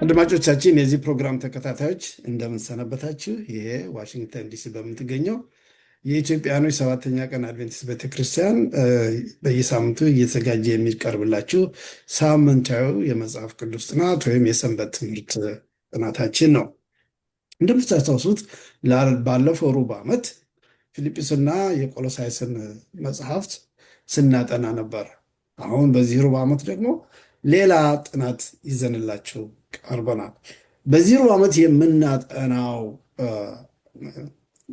አድማጮቻችን የዚህ ፕሮግራም ተከታታዮች እንደምን ሰነበታችሁ? ይሄ ዋሽንግተን ዲሲ በምትገኘው የኢትዮጵያኖች ሰባተኛ ቀን አድቬንቲስት ቤተክርስቲያን በየሳምንቱ እየተዘጋጀ የሚቀርብላችሁ ሳምንታዊ የመጽሐፍ ቅዱስ ጥናት ወይም የሰንበት ትምህርት ጥናታችን ነው። እንደምታስታውሱት ባለፈው ሩብ ዓመት ፊልጵስዩስና የቆሎሳይስን መጽሐፍት ስናጠና ነበር። አሁን በዚህ ሩብ ዓመት ደግሞ ሌላ ጥናት ይዘንላችሁ ቀርበናል። በዚህ ሩብ ዓመት የምናጠናው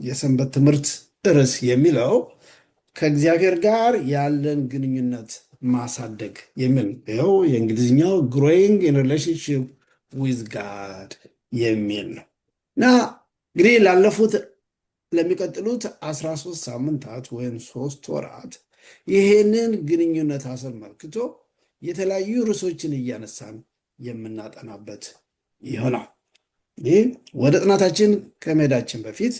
የሰንበት ትምህርት ርዕስ የሚለው ከእግዚአብሔር ጋር ያለን ግንኙነት ማሳደግ የሚል ነው። የእንግሊዝኛው ግሮዊንግ ኢን ሪሌሽንሺፕ ዊዝ ጋድ የሚል ነው እና እንግዲህ ለሚቀጥሉት 13 ሳምንታት ወይም 3 ወራት ይሄንን ግንኙነት አስመልክቶ የተለያዩ ርዕሶችን እያነሳን የምናጠናበት ይሆናል። ይህ ወደ ጥናታችን ከመሄዳችን በፊት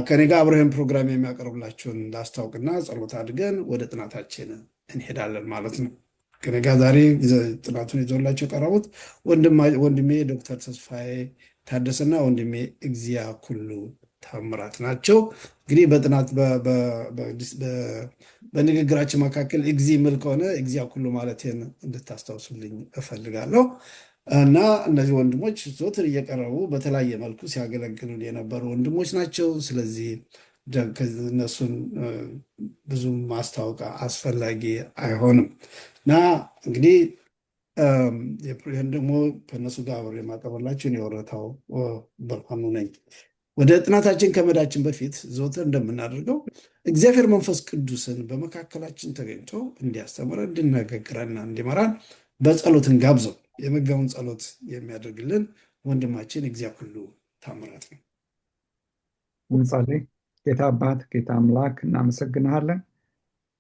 ከኔ ጋር አብረን ፕሮግራም የሚያቀርብላችሁን ላስታውቅና ጸሎት አድርገን ወደ ጥናታችን እንሄዳለን ማለት ነው። ከኔ ጋር ዛሬ ጥናቱን ይዘውላቸው የቀረቡት ወንድሜ ዶክተር ተስፋዬ ታደሰና ወንድሜ እግዚአ ኩሉ ታምራት ናቸው። እንግዲህ በጥናት በንግግራችን መካከል እግዚ ምል ከሆነ እግዚአ ኩሉ ማለቴን እንድታስታውሱልኝ እፈልጋለሁ። እና እነዚህ ወንድሞች ዞትር እየቀረቡ በተለያየ መልኩ ሲያገለግሉን የነበሩ ወንድሞች ናቸው። ስለዚህ እነሱን ብዙ ማስታወቅ አስፈላጊ አይሆንም እና እንግዲህ ይህን ደግሞ ከእነሱ ጋር አብሬ የማቀርብላችሁን የወረታው ብርሃኑ ነኝ። ወደ ጥናታችን ከመሄዳችን በፊት ዘወትር እንደምናደርገው እግዚአብሔር መንፈስ ቅዱስን በመካከላችን ተገኝቶ እንዲያስተምረን፣ እንዲነጋገረንና እንዲመራን በጸሎት እንጋብዘው። የመጋውን ጸሎት የሚያደርግልን ወንድማችን እግዚአ ኩሉ ታምራት ነው። እንጸልይ። ጌታ አባት፣ ጌታ አምላክ እናመሰግንሃለን።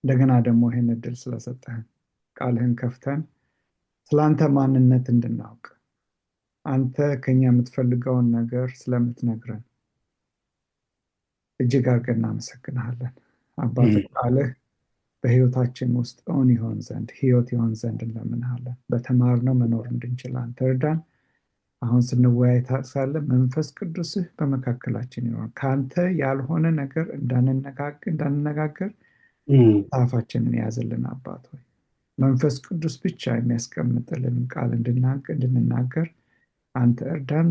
እንደገና ደግሞ ይህን እድል ስለሰጠህን ቃልህን ከፍተን ስለአንተ ማንነት እንድናውቅ አንተ ከኛ የምትፈልገውን ነገር ስለምትነግረን እጅግ አድርገን እናመሰግንሃለን። አባት ቃልህ በህይወታችን ውስጥ እውን ይሆን ዘንድ ህይወት ይሆን ዘንድ እንለምንሃለን። በተማርነው መኖር እንድንችል አንተ እርዳን። አሁን ስንወያይ ሳለ መንፈስ ቅዱስህ በመካከላችን ይሆን፣ ከአንተ ያልሆነ ነገር እንዳንነጋገር አፋችንን ያዝልን። አባት ሆይ መንፈስ ቅዱስ ብቻ የሚያስቀምጥልን ቃል እንድንናገር አንተ እርዳን።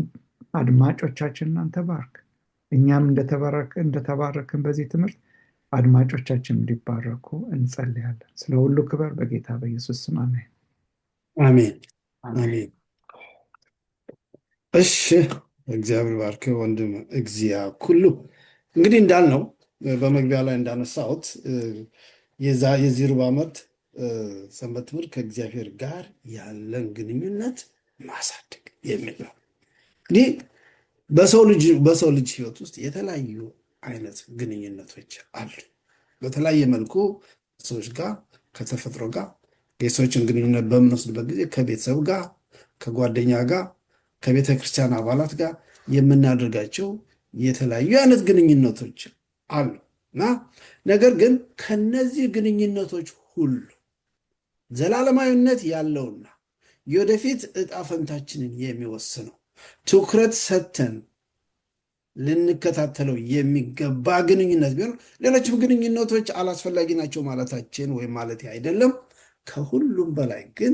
አድማጮቻችንን አንተ ባርክ። እኛም እንደተባረክን በዚህ ትምህርት አድማጮቻችን እንዲባረኩ እንጸልያለን። ስለ ሁሉ ክብር በጌታ በኢየሱስ ስም አሜን። አሜን አሜን። እሺ፣ እግዚአብሔር ባርክ ወንድም እግዚአ ኩሉ። እንግዲህ እንዳልነው በመግቢያ ላይ እንዳነሳሁት የዚህ ሩብ ዓመት ሰንበት ትምህርት ከእግዚአብሔር ጋር ያለን ግንኙነት ማሳደግ የሚል ነው። እንግዲህ በሰው ልጅ ህይወት ውስጥ የተለያዩ አይነት ግንኙነቶች አሉ። በተለያየ መልኩ ሰዎች ጋር ከተፈጥሮ ጋር የሰዎችን ግንኙነት በምንወስድበት ጊዜ ከቤተሰብ ጋር፣ ከጓደኛ ጋር፣ ከቤተ ክርስቲያን አባላት ጋር የምናደርጋቸው የተለያዩ አይነት ግንኙነቶች አሉ እና ነገር ግን ከነዚህ ግንኙነቶች ሁሉ ዘላለማዊነት ያለውና የወደፊት ዕጣ ፈንታችንን የሚወስነው ትኩረት ሰጥተን ልንከታተለው የሚገባ ግንኙነት ቢሆን፣ ሌሎችም ግንኙነቶች አላስፈላጊ ናቸው ማለታችን ወይም ማለት አይደለም። ከሁሉም በላይ ግን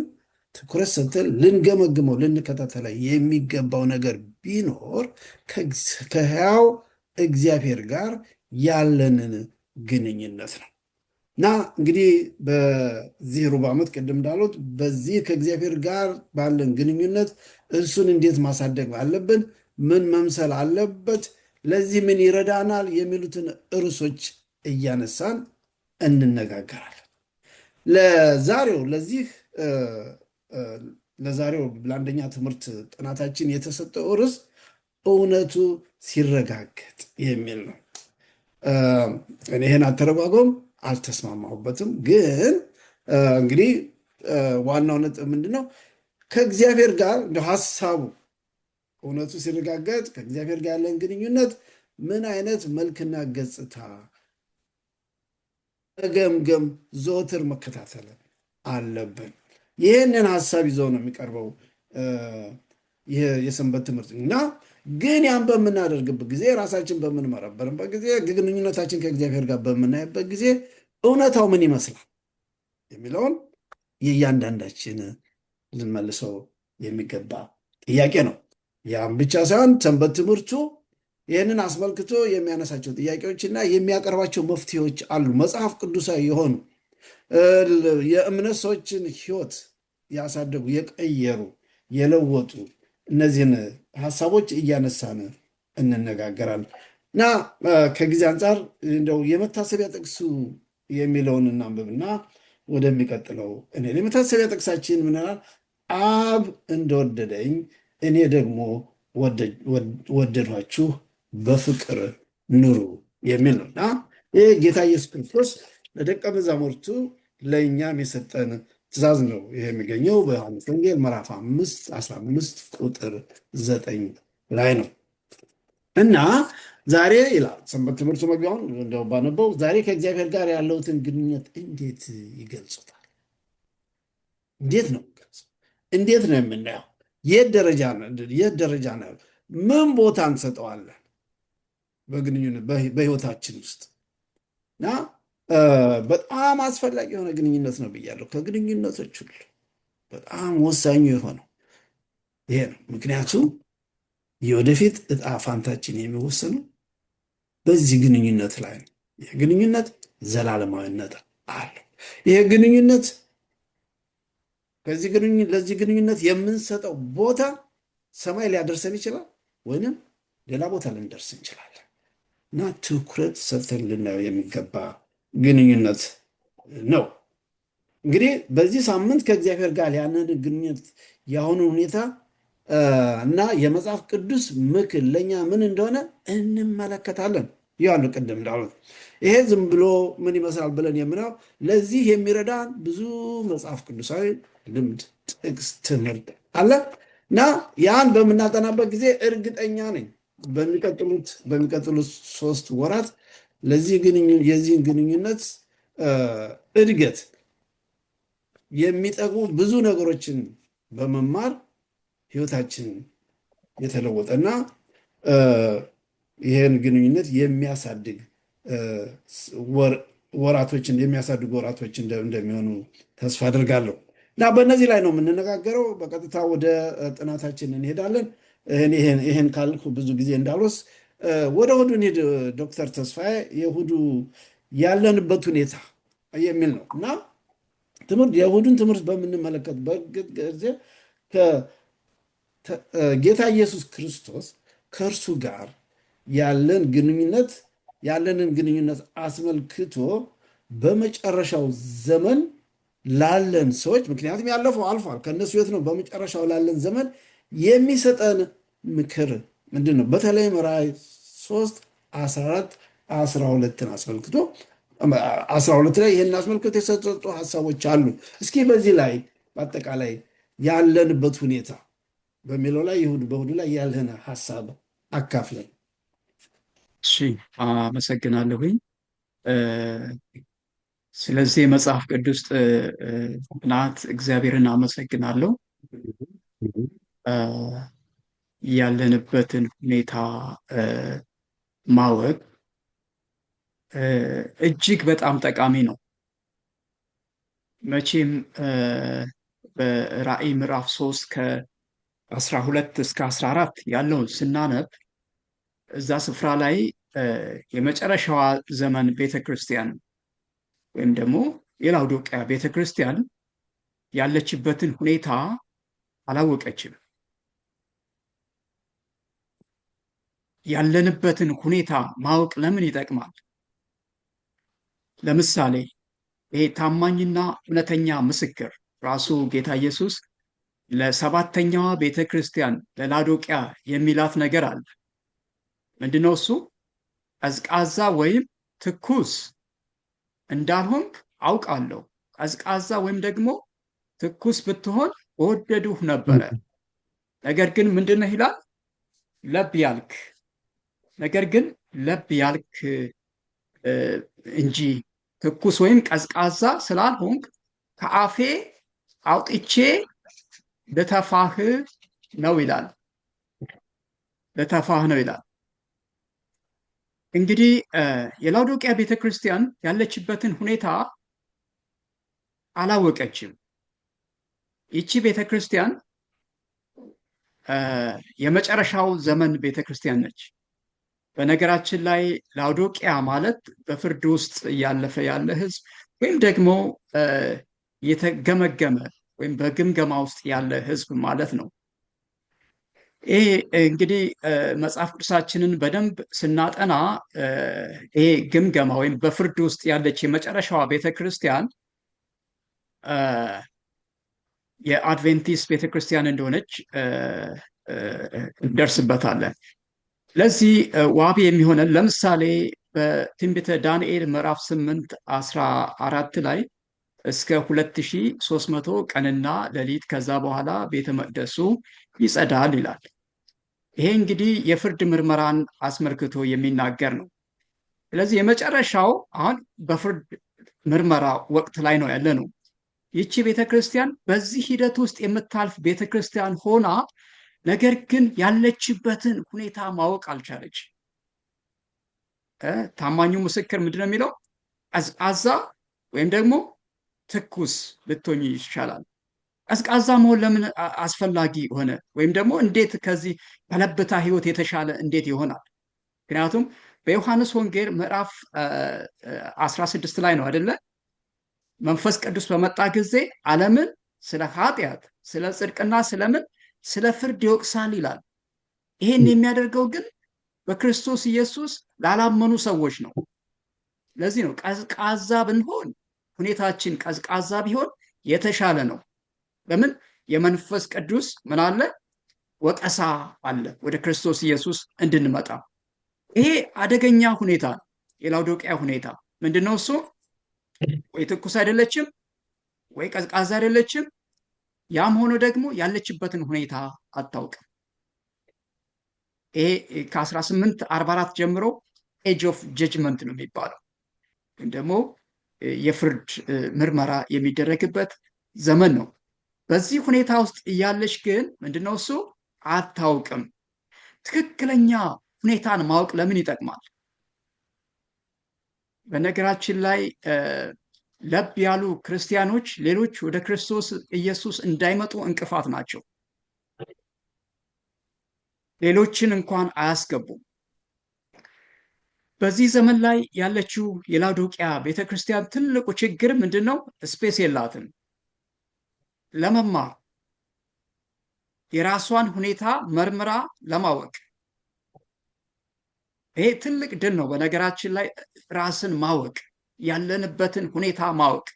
ትኩረት ሰጥተን ልንገመግመው ልንከታተለው የሚገባው ነገር ቢኖር ከሕያው እግዚአብሔር ጋር ያለንን ግንኙነት ነው እና እንግዲህ በዚህ ሩብ ዓመት ቅድም እንዳሉት በዚህ ከእግዚአብሔር ጋር ባለን ግንኙነት እሱን እንዴት ማሳደግ አለብን፣ ምን መምሰል አለበት፣ ለዚህ ምን ይረዳናል የሚሉትን ርዕሶች እያነሳን እንነጋገራለን። ለዛሬው ለአንደኛ ትምህርት ጥናታችን የተሰጠው ርዕስ እውነቱ ሲረጋገጥ የሚል ነው። እኔ ይህን አተረጓጎም አልተስማማሁበትም፣ ግን እንግዲህ ዋናው ነጥብ ምንድነው? ከእግዚአብሔር ጋር እንደ ሀሳቡ እውነቱ ሲረጋገጥ ከእግዚአብሔር ጋር ያለን ግንኙነት ምን አይነት መልክና ገጽታ መገምገም ዘወትር መከታተል አለብን። ይህንን ሀሳብ ይዘው ነው የሚቀርበው የሰንበት ትምህርት እና ግን ያን በምናደርግበት ጊዜ ራሳችን በምንመረበርበት ጊዜ ግንኙነታችን ከእግዚአብሔር ጋር በምናይበት ጊዜ እውነታው ምን ይመስላል የሚለውን የእያንዳንዳችን ልንመልሰው የሚገባ ጥያቄ ነው። ያም ብቻ ሳይሆን ሰንበት ትምህርቱ ይህንን አስመልክቶ የሚያነሳቸው ጥያቄዎችና የሚያቀርባቸው መፍትሄዎች አሉ። መጽሐፍ ቅዱሳዊ የሆኑ የእምነት ሰዎችን ሕይወት ያሳደጉ፣ የቀየሩ፣ የለወጡ እነዚህን ሀሳቦች እያነሳን እንነጋገራለን እና ከጊዜ አንጻር እንደው የመታሰቢያ ጥቅሱ የሚለውን እናንብብና ወደሚቀጥለው የመታሰቢያ ጥቅሳችን ምን ይላል? አብ እንደወደደኝ እኔ ደግሞ ወደድኋችሁ በፍቅር ኑሩ የሚል ነው እና ይህ ጌታ ኢየሱስ ክርስቶስ ለደቀ መዛሙርቱ ለእኛም የሰጠን ትእዛዝ ነው። ይህ የሚገኘው በዮሐንስ ወንጌል ምዕራፍ 5:15 ቁጥር 9 ላይ ነው እና ዛሬ ይላል ሰንበት ትምህርቱ መግቢያውን እንደው ባነበው ዛሬ ከእግዚአብሔር ጋር ያለውትን ግንኙነት እንዴት ይገልጹታል? እንዴት ነው የሚገልጸው? እንዴት ነው የምናየው? የት ደረጃ ነው? ምን ቦታ እንሰጠዋለን በግንኙነት በህይወታችን ውስጥ? እና በጣም አስፈላጊ የሆነ ግንኙነት ነው ብያለሁ። ከግንኙነቶች ሁሉ በጣም ወሳኙ የሆነው ይሄ ነው። ምክንያቱም የወደፊት እጣ ፋንታችን የሚወሰኑ በዚህ ግንኙነት ላይ ነው። ይህ ግንኙነት ዘላለማዊነት አለው። ይህ ግንኙነት ለዚህ ግንኙነት የምንሰጠው ቦታ ሰማይ ሊያደርሰን ይችላል፣ ወይንም ሌላ ቦታ ልንደርስ እንችላለን እና ትኩረት ሰጥተን ልናየው የሚገባ ግንኙነት ነው። እንግዲህ በዚህ ሳምንት ከእግዚአብሔር ጋር ያንን ግንኙነት የአሁኑ ሁኔታ እና የመጽሐፍ ቅዱስ ምክር ለእኛ ምን እንደሆነ እንመለከታለን። ያሉ ቅድም እንዳሉት ይሄ ዝም ብሎ ምን ይመስላል ብለን የምናየው ለዚህ የሚረዳን ብዙ መጽሐፍ ቅዱሳዊ ልምድ፣ ጥቅስ፣ ትምህርት አለ እና ያን በምናጠናበት ጊዜ እርግጠኛ ነኝ በሚቀጥሉት 3 ወራት የዚህን ግንኙነት እድገት የሚጠቅሙ ብዙ ነገሮችን በመማር ህይወታችን የተለወጠና ይህን ግንኙነት የሚያሳድግ ወራቶች እንደሚሆኑ ተስፋ አድርጋለሁ እና በእነዚህ ላይ ነው የምንነጋገረው። በቀጥታ ወደ ጥናታችን እንሄዳለን። ይህን ካልኩ ብዙ ጊዜ እንዳልወስ ወደ እሑዱ እንሂድ። ዶክተር ተስፋዬ የእሑዱ ያለንበት ሁኔታ የሚል ነው እና የእሑዱን ትምህርት በምንመለከትበት ጊዜ ጌታ ኢየሱስ ክርስቶስ ከእርሱ ጋር ያለንን ግንኙነት አስመልክቶ በመጨረሻው ዘመን ላለን ሰዎች፣ ምክንያቱም ያለፈው አልፏል፣ ከእነሱ ሕይወት ነው። በመጨረሻው ላለን ዘመን የሚሰጠን ምክር ምንድን ነው? በተለይም ራዕይ 3:14-12 አስመልክቶ 12 ላይ ይህን አስመልክቶ የተሰጡ ሀሳቦች አሉ። እስኪ በዚህ ላይ በአጠቃላይ ያለንበት ሁኔታ በሚለው ላይ በእሑዱ ላይ ያለህን ሀሳብ አካፍለን። እሺ፣ አመሰግናለሁኝ። ስለዚህ የመጽሐፍ ቅዱስ ጥናት እግዚአብሔርን አመሰግናለሁ። ያለንበትን ሁኔታ ማወቅ እጅግ በጣም ጠቃሚ ነው። መቼም በራዕይ ምዕራፍ 3 ከ12-14 ያለውን ስናነብ እዛ ስፍራ ላይ የመጨረሻዋ ዘመን ቤተክርስቲያን ወይም ደግሞ የላውዶቅያ ቤተክርስቲያን ያለችበትን ሁኔታ አላወቀችም። ያለንበትን ሁኔታ ማወቅ ለምን ይጠቅማል? ለምሳሌ ይሄ ታማኝና እውነተኛ ምስክር ራሱ ጌታ ኢየሱስ ለሰባተኛዋ ቤተክርስቲያን ለላውዶቅያ የሚላት ነገር አለ። ምንድነው እሱ? ቀዝቃዛ ወይም ትኩስ እንዳልሆንክ አውቃለሁ። ቀዝቃዛ ወይም ደግሞ ትኩስ ብትሆን በወደዱህ ነበረ። ነገር ግን ምንድነው ይላል? ለብ ያልክ እንጂ ትኩስ ወይም ቀዝቃዛ ስላልሆንክ ከአፌ አውጥቼ ልተፋህ ነው ይላል። ለተፋህ ነው ይላል። እንግዲህ የላውዶቅያ ቤተክርስቲያን ያለችበትን ሁኔታ አላወቀችም። ይቺ ቤተክርስቲያን የመጨረሻው ዘመን ቤተክርስቲያን ነች። በነገራችን ላይ ላውዶቅያ ማለት በፍርድ ውስጥ እያለፈ ያለ ህዝብ ወይም ደግሞ የተገመገመ ወይም በግምገማ ውስጥ ያለ ህዝብ ማለት ነው። ይሄ እንግዲህ መጽሐፍ ቅዱሳችንን በደንብ ስናጠና ይሄ ግምገማ ወይም በፍርድ ውስጥ ያለች የመጨረሻዋ ቤተክርስቲያን የአድቬንቲስት ቤተክርስቲያን እንደሆነች እንደርስበታለን። ለዚህ ዋቢ የሚሆነን ለምሳሌ በትንቢተ ዳንኤል ምዕራፍ 8:14 ላይ እስከ 2300 ቀንና ሌሊት ከዛ በኋላ ቤተ መቅደሱ ይጸዳል ይላል። ይሄ እንግዲህ የፍርድ ምርመራን አስመልክቶ የሚናገር ነው። ስለዚህ የመጨረሻው አሁን በፍርድ ምርመራ ወቅት ላይ ነው ያለ ነው። ይቺ ቤተክርስቲያን በዚህ ሂደት ውስጥ የምታልፍ ቤተክርስቲያን ሆና ነገር ግን ያለችበትን ሁኔታ ማወቅ አልቻለች። ታማኙ ምስክር ምንድን ነው የሚለው? ቀዝቃዛ ወይም ደግሞ ትኩስ ልትሆኝ ይሻላል። ቀዝቃዛ መሆን ለምን አስፈላጊ ሆነ? ወይም ደግሞ እንዴት ከዚህ ከለብታ ህይወት የተሻለ እንዴት ይሆናል? ምክንያቱም በዮሐንስ ወንጌል ምዕራፍ 16 ላይ ነው አይደለ? መንፈስ ቅዱስ በመጣ ጊዜ ዓለምን ስለ ኃጢአት፣ ስለ ጽድቅና ስለምን ስለ ፍርድ ይወቅሳል ይላል። ይሄን የሚያደርገው ግን በክርስቶስ ኢየሱስ ላላመኑ ሰዎች ነው። ለዚህ ነው ቀዝቃዛ ብንሆን፣ ሁኔታችን ቀዝቃዛ ቢሆን የተሻለ ነው። ለምን? የመንፈስ ቅዱስ ምን አለ? ወቀሳ አለ ወደ ክርስቶስ ኢየሱስ እንድንመጣ። ይሄ አደገኛ ሁኔታ ነው። የላውዶቅያ ሁኔታ ምንድነው? እሱ ወይ ትኩስ አይደለችም ወይ ቀዝቃዛ አይደለችም። ያም ሆኖ ደግሞ ያለችበትን ሁኔታ አታውቅም። ይሄ ከ1844 ጀምሮ ኤጅ ኦፍ ጀጅመንት ነው የሚባለው፣ ግን ደግሞ የፍርድ ምርመራ የሚደረግበት ዘመን ነው። በዚህ ሁኔታ ውስጥ እያለች ግን ምንድነው እሱ? አታውቅም። ትክክለኛ ሁኔታን ማወቅ ለምን ይጠቅማል? በነገራችን ላይ ለብ ያሉ ክርስቲያኖች ሌሎች ወደ ክርስቶስ ኢየሱስ እንዳይመጡ እንቅፋት ናቸው። ሌሎችን እንኳን አያስገቡም። በዚህ ዘመን ላይ ያለችው የላውዶቅያ ቤተክርስቲያን ትልቁ ችግር ምንድን ነው? ስፔስ የላትም ለመማር፣ የራሷን ሁኔታ መርምራ ለማወቅ። ይሄ ትልቅ ድል ነው። በነገራችን ላይ ራስን ማወቅ፣ ያለንበትን ሁኔታ ማወቅ።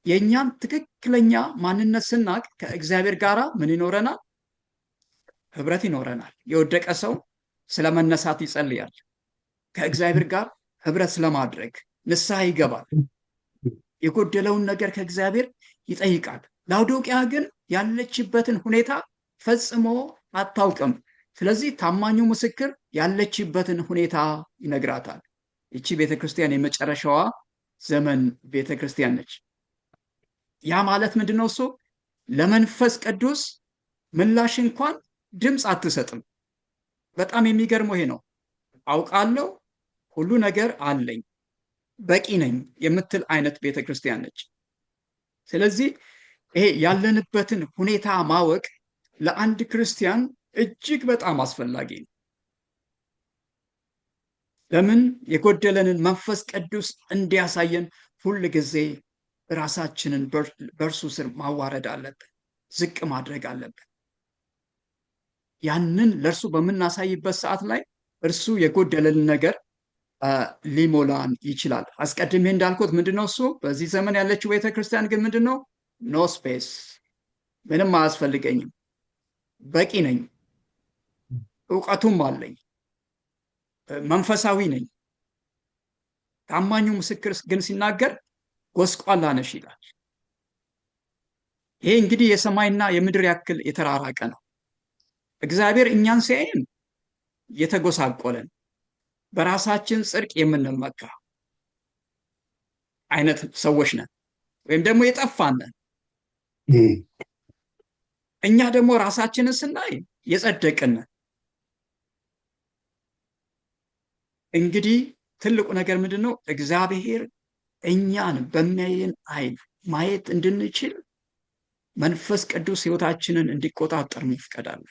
የእኛን ትክክለኛ ማንነት ስናቅ ከእግዚአብሔር ጋር ምን ይኖረናል? ህብረት ይኖረናል። የወደቀ ሰው ስለ መነሳት ይጸልያል። ከእግዚአብሔር ጋር ህብረት ስለማድረግ ንስሐ ይገባል። የጎደለውን ነገር ከእግዚአብሔር ይጠይቃል። ላውዶቅያ ግን ያለችበትን ሁኔታ ፈጽሞ አታውቅም። ስለዚህ ታማኙ ምስክር ያለችበትን ሁኔታ ይነግራታል። ይቺ ቤተክርስቲያን የመጨረሻዋ ዘመን ቤተክርስቲያን ነች። ያ ማለት ምንድነው? እሱ ለመንፈስ ቅዱስ ምላሽ እንኳን ድምፅ አትሰጥም። በጣም የሚገርመው ይሄ ነው። አውቃለሁ፣ ሁሉ ነገር አለኝ፣ በቂ ነኝ የምትል አይነት ቤተክርስቲያን ነች። ስለዚህ ይሄ ያለንበትን ሁኔታ ማወቅ ለአንድ ክርስቲያን እጅግ በጣም አስፈላጊ ነው። ለምን? የጎደለንን መንፈስ ቅዱስ እንዲያሳየን ሁል ጊዜ ራሳችንን በእርሱ ስር ማዋረድ አለብን፣ ዝቅ ማድረግ አለብን። ያንን ለእርሱ በምናሳይበት ሰዓት ላይ እርሱ የጎደለንን ነገር ሊሞላን ይችላል። አስቀድሜ እንዳልኩት ምንድነው እሱ? በዚህ ዘመን ያለችው ቤተክርስቲያን ግን ምንድነው? ኖ ስፔስ፣ ምንም አያስፈልገኝም፣ በቂ ነኝ፣ እውቀቱም አለኝ፣ መንፈሳዊ ነኝ። ታማኙ ምስክር ግን ሲናገር ጎስቋላ ነሽ ይላል። ይሄ እንግዲህ የሰማይና የምድር ያክል የተራራቀ ነው። እግዚአብሔር እኛን ሲያይን የተጎሳቆለን በራሳችን ጽድቅ የምንመካ አይነት ሰዎች ነን፣ ወይም ደግሞ የጠፋን ነን። እኛ ደግሞ ራሳችንን ስናይ የጸደቅን። እንግዲህ ትልቁ ነገር ምንድን ነው? እግዚአብሔር እኛን በሚያየን አይን ማየት እንድንችል መንፈስ ቅዱስ ሕይወታችንን እንዲቆጣጠር መፍቀድ አለ።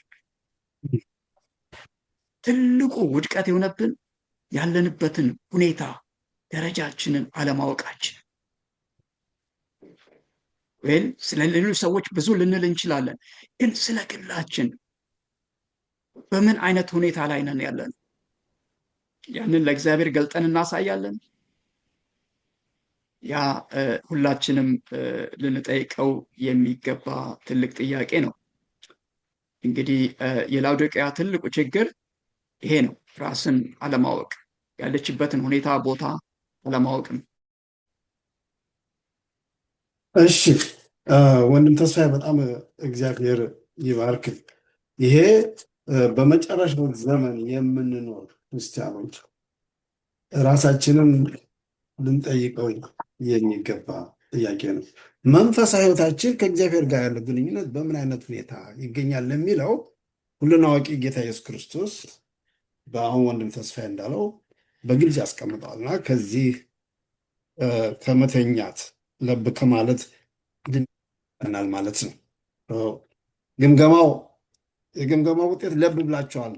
ትልቁ ውድቀት የሆነብን ያለንበትን ሁኔታ ደረጃችንን አለማወቃችን። ወይም ስለ ሌሎች ሰዎች ብዙ ልንል እንችላለን፣ ግን ስለ ግላችን በምን አይነት ሁኔታ ላይ ነን ያለን? ያንን ለእግዚአብሔር ገልጠን እናሳያለን? ያ ሁላችንም ልንጠይቀው የሚገባ ትልቅ ጥያቄ ነው። እንግዲህ የላውዶቅያ ትልቁ ችግር ይሄ ነው፣ ራስን አለማወቅ፣ ያለችበትን ሁኔታ ቦታ አለማወቅም። እሺ ወንድም ተስፋዬ በጣም እግዚአብሔር ይባርክ። ይሄ በመጨረሻው ዘመን የምንኖር ክርስቲያኖች ራሳችንን ልንጠይቀው የሚገባ ጥያቄ ነው። መንፈሳዊ ሕይወታችን ከእግዚአብሔር ጋር ያለው ግንኙነት በምን አይነት ሁኔታ ይገኛል የሚለው ሁሉን አዋቂ ጌታ ኢየሱስ ክርስቶስ በአሁን ወንድም ተስፋዬ እንዳለው በግልጽ ያስቀምጠዋል እና ከዚህ ከመተኛት ለብ ከማለት ድናል ማለት ነው። የግምገማው ውጤት ለብ ብላቸዋል።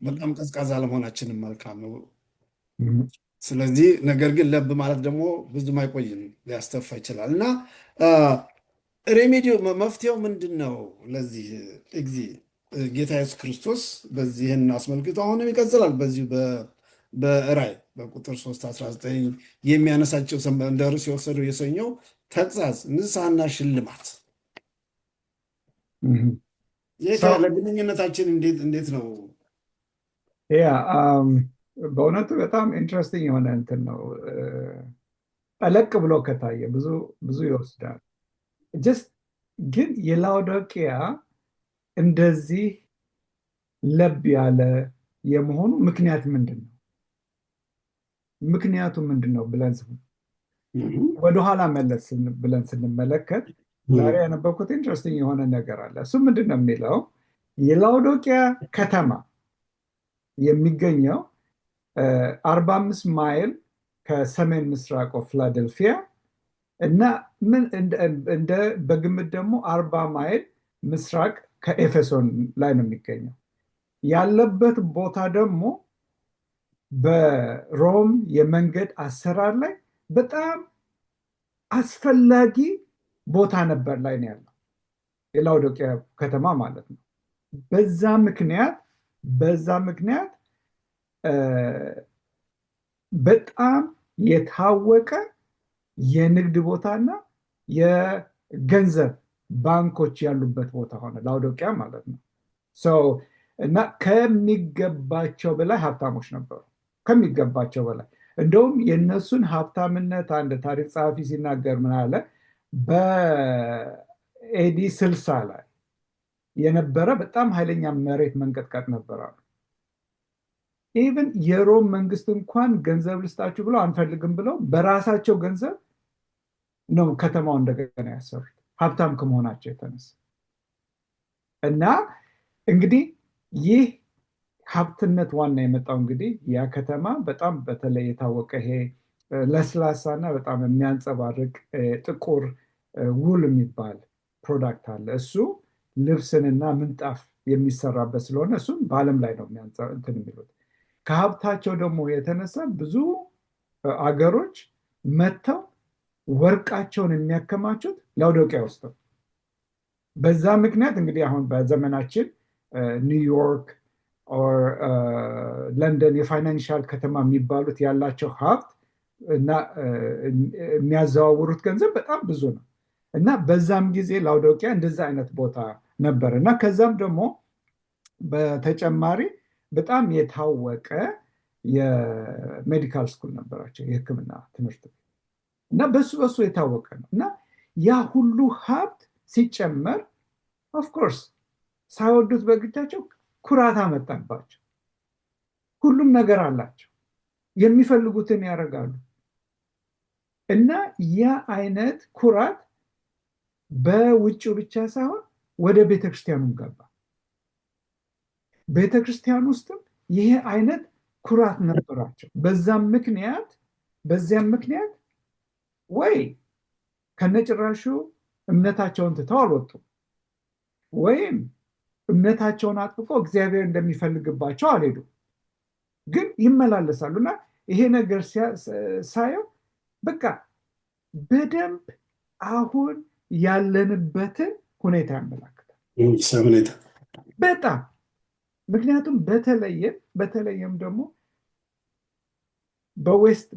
በጣም ቀዝቃዛ ለመሆናችንም መልካም ነው። ስለዚህ ነገር ግን ለብ ማለት ደግሞ ብዙም አይቆይም፣ ሊያስተፋ ይችላል እና ሬሜዲዮ መፍትሄው ምንድን ነው? ለዚህ ጊዜ ጌታ ኢየሱስ ክርስቶስ በዚህን አስመልክቶ አሁንም ይቀጥላል። በዚሁ በራእይ በቁጥር 3:19 የሚያነሳቸው እንደ ርዕስ የወሰደው የሰኘው ተግሣጽ፣ ንስሐና ሽልማት ለግንኙነታችን እንዴት ነው? ያ በእውነቱ በጣም ኢንትረስቲንግ የሆነ እንትን ነው። ጠለቅ ብሎ ከታየ ብዙ ይወስዳል። ጀስት ግን የላውዶቅያ እንደዚህ ለብ ያለ የመሆኑ ምክንያት ምንድን ነው? ምክንያቱ ምንድን ነው ብለን ወደኋላ መለስ ብለን ስንመለከት ዛሬ ያነበብኩት ኢንትረስቲንግ የሆነ ነገር አለ። እሱ ምንድን ነው የሚለው የላውዶቅያ ከተማ የሚገኘው 45 ማይል ከሰሜን ምስራቅ ፊላደልፊያ እና በግምት ደግሞ 40 ማይል ምስራቅ ከኤፌሶን ላይ ነው የሚገኘው። ያለበት ቦታ ደግሞ በሮም የመንገድ አሰራር ላይ በጣም አስፈላጊ ቦታ ነበር ላይ ነው ያለው የላውዶቅያ ከተማ ማለት ነው። በዛ ምክንያት በጣም የታወቀ የንግድ ቦታና የገንዘብ ባንኮች ያሉበት ቦታ ሆነ ላውዶቅያ ማለት ነው። እና ከሚገባቸው በላይ ሀብታሞች ነበሩ። ከሚገባቸው በላይ እንደውም የእነሱን ሀብታምነት አንድ ታሪክ ጸሐፊ ሲናገር ምን አለ? በኤዲ 60 ላይ የነበረ በጣም ኃይለኛ መሬት መንቀጥቀጥ ነበረ። ኢቨን የሮም መንግስት እንኳን ገንዘብ ልስጣችሁ ብለው አንፈልግም ብለው በራሳቸው ገንዘብ ነው ከተማው እንደገና ያሰሩት ሀብታም ከመሆናቸው የተነሳ። እና እንግዲህ ይህ ሀብትነት ዋና የመጣው እንግዲህ ያ ከተማ በጣም በተለይ የታወቀ ይሄ ለስላሳና በጣም የሚያንጸባርቅ ጥቁር ውል የሚባል ፕሮዳክት አለ። እሱ ልብስንና ምንጣፍ የሚሰራበት ስለሆነ እሱም በዓለም ላይ ነው እንትን የሚሉት። ከሀብታቸው ደግሞ የተነሳ ብዙ አገሮች መጥተው ወርቃቸውን የሚያከማቹት ላውዶቅያ ውስጥ ነው። በዛ ምክንያት እንግዲህ አሁን በዘመናችን ኒውዮርክ ኦር ለንደን የፋይናንሻል ከተማ የሚባሉት ያላቸው ሀብት እና የሚያዘዋውሩት ገንዘብ በጣም ብዙ ነው እና በዛም ጊዜ ላውዶቅያ እንደዛ አይነት ቦታ ነበር እና ከዛም ደግሞ በተጨማሪ በጣም የታወቀ የሜዲካል ስኩል ነበራቸው፣ የሕክምና ትምህርት እና በሱ የታወቀ ነው እና ያ ሁሉ ሀብት ሲጨመር ኦፍኮርስ ሳይወዱት በግዳቸው ኩራት አመጣባቸው። ሁሉም ነገር አላቸው፣ የሚፈልጉትን ያደርጋሉ እና ያ አይነት ኩራት በውጭው ብቻ ሳይሆን ወደ ቤተክርስቲያኑም ገባ። ቤተክርስቲያን ውስጥም ይሄ አይነት ኩራት ነበራቸው። በዚያም ምክንያት ወይ ከነጭራሹ እምነታቸውን ትተው አልወጡም፣ ወይም እምነታቸውን አጥብቀው እግዚአብሔር እንደሚፈልግባቸው አልሄዱም። ግን ይመላለሳሉ እና ይሄ ነገር ሳየው በቃ በደንብ አሁን ያለንበትን ሁኔታ ያመላክታል በጣም። ምክንያቱም በተለይም ደግሞ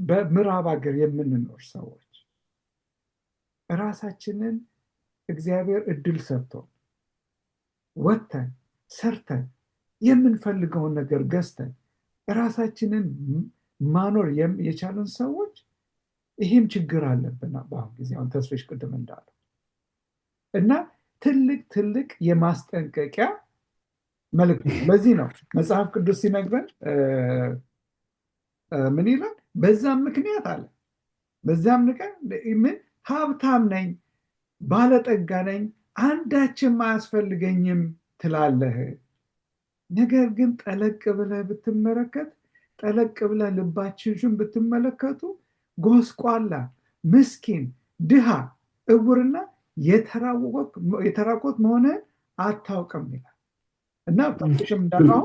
በምዕራብ ሀገር የምንኖር ሰዎች ራሳችንን እግዚአብሔር እድል ሰጥቶን ወጥተን ሰርተን የምንፈልገውን ነገር ገዝተን ራሳችንን ማኖር የቻለን ሰዎች ይህም ችግር አለብን በአሁን ጊዜ። አሁን ተስፍሽ ቅድም እንዳለው እና ትልቅ የማስጠንቀቂያ መልእክት። ለዚህ ነው መጽሐፍ ቅዱስ ሲነግረን ምን ይላል? በዛም ምክንያት አለ ምን ሀብታም ነኝ፣ ባለጠጋ ነኝ፣ አንዳችም አያስፈልገኝም ትላለህ። ነገር ግን ጠለቅ ብለህ ልባችሁን ብትመለከቱ ጎስቋላ፣ ምስኪን፣ ድሃ፣ እውርና የተራቆት መሆንህን አታውቅም ይላል እና ታምሽም እንዳለው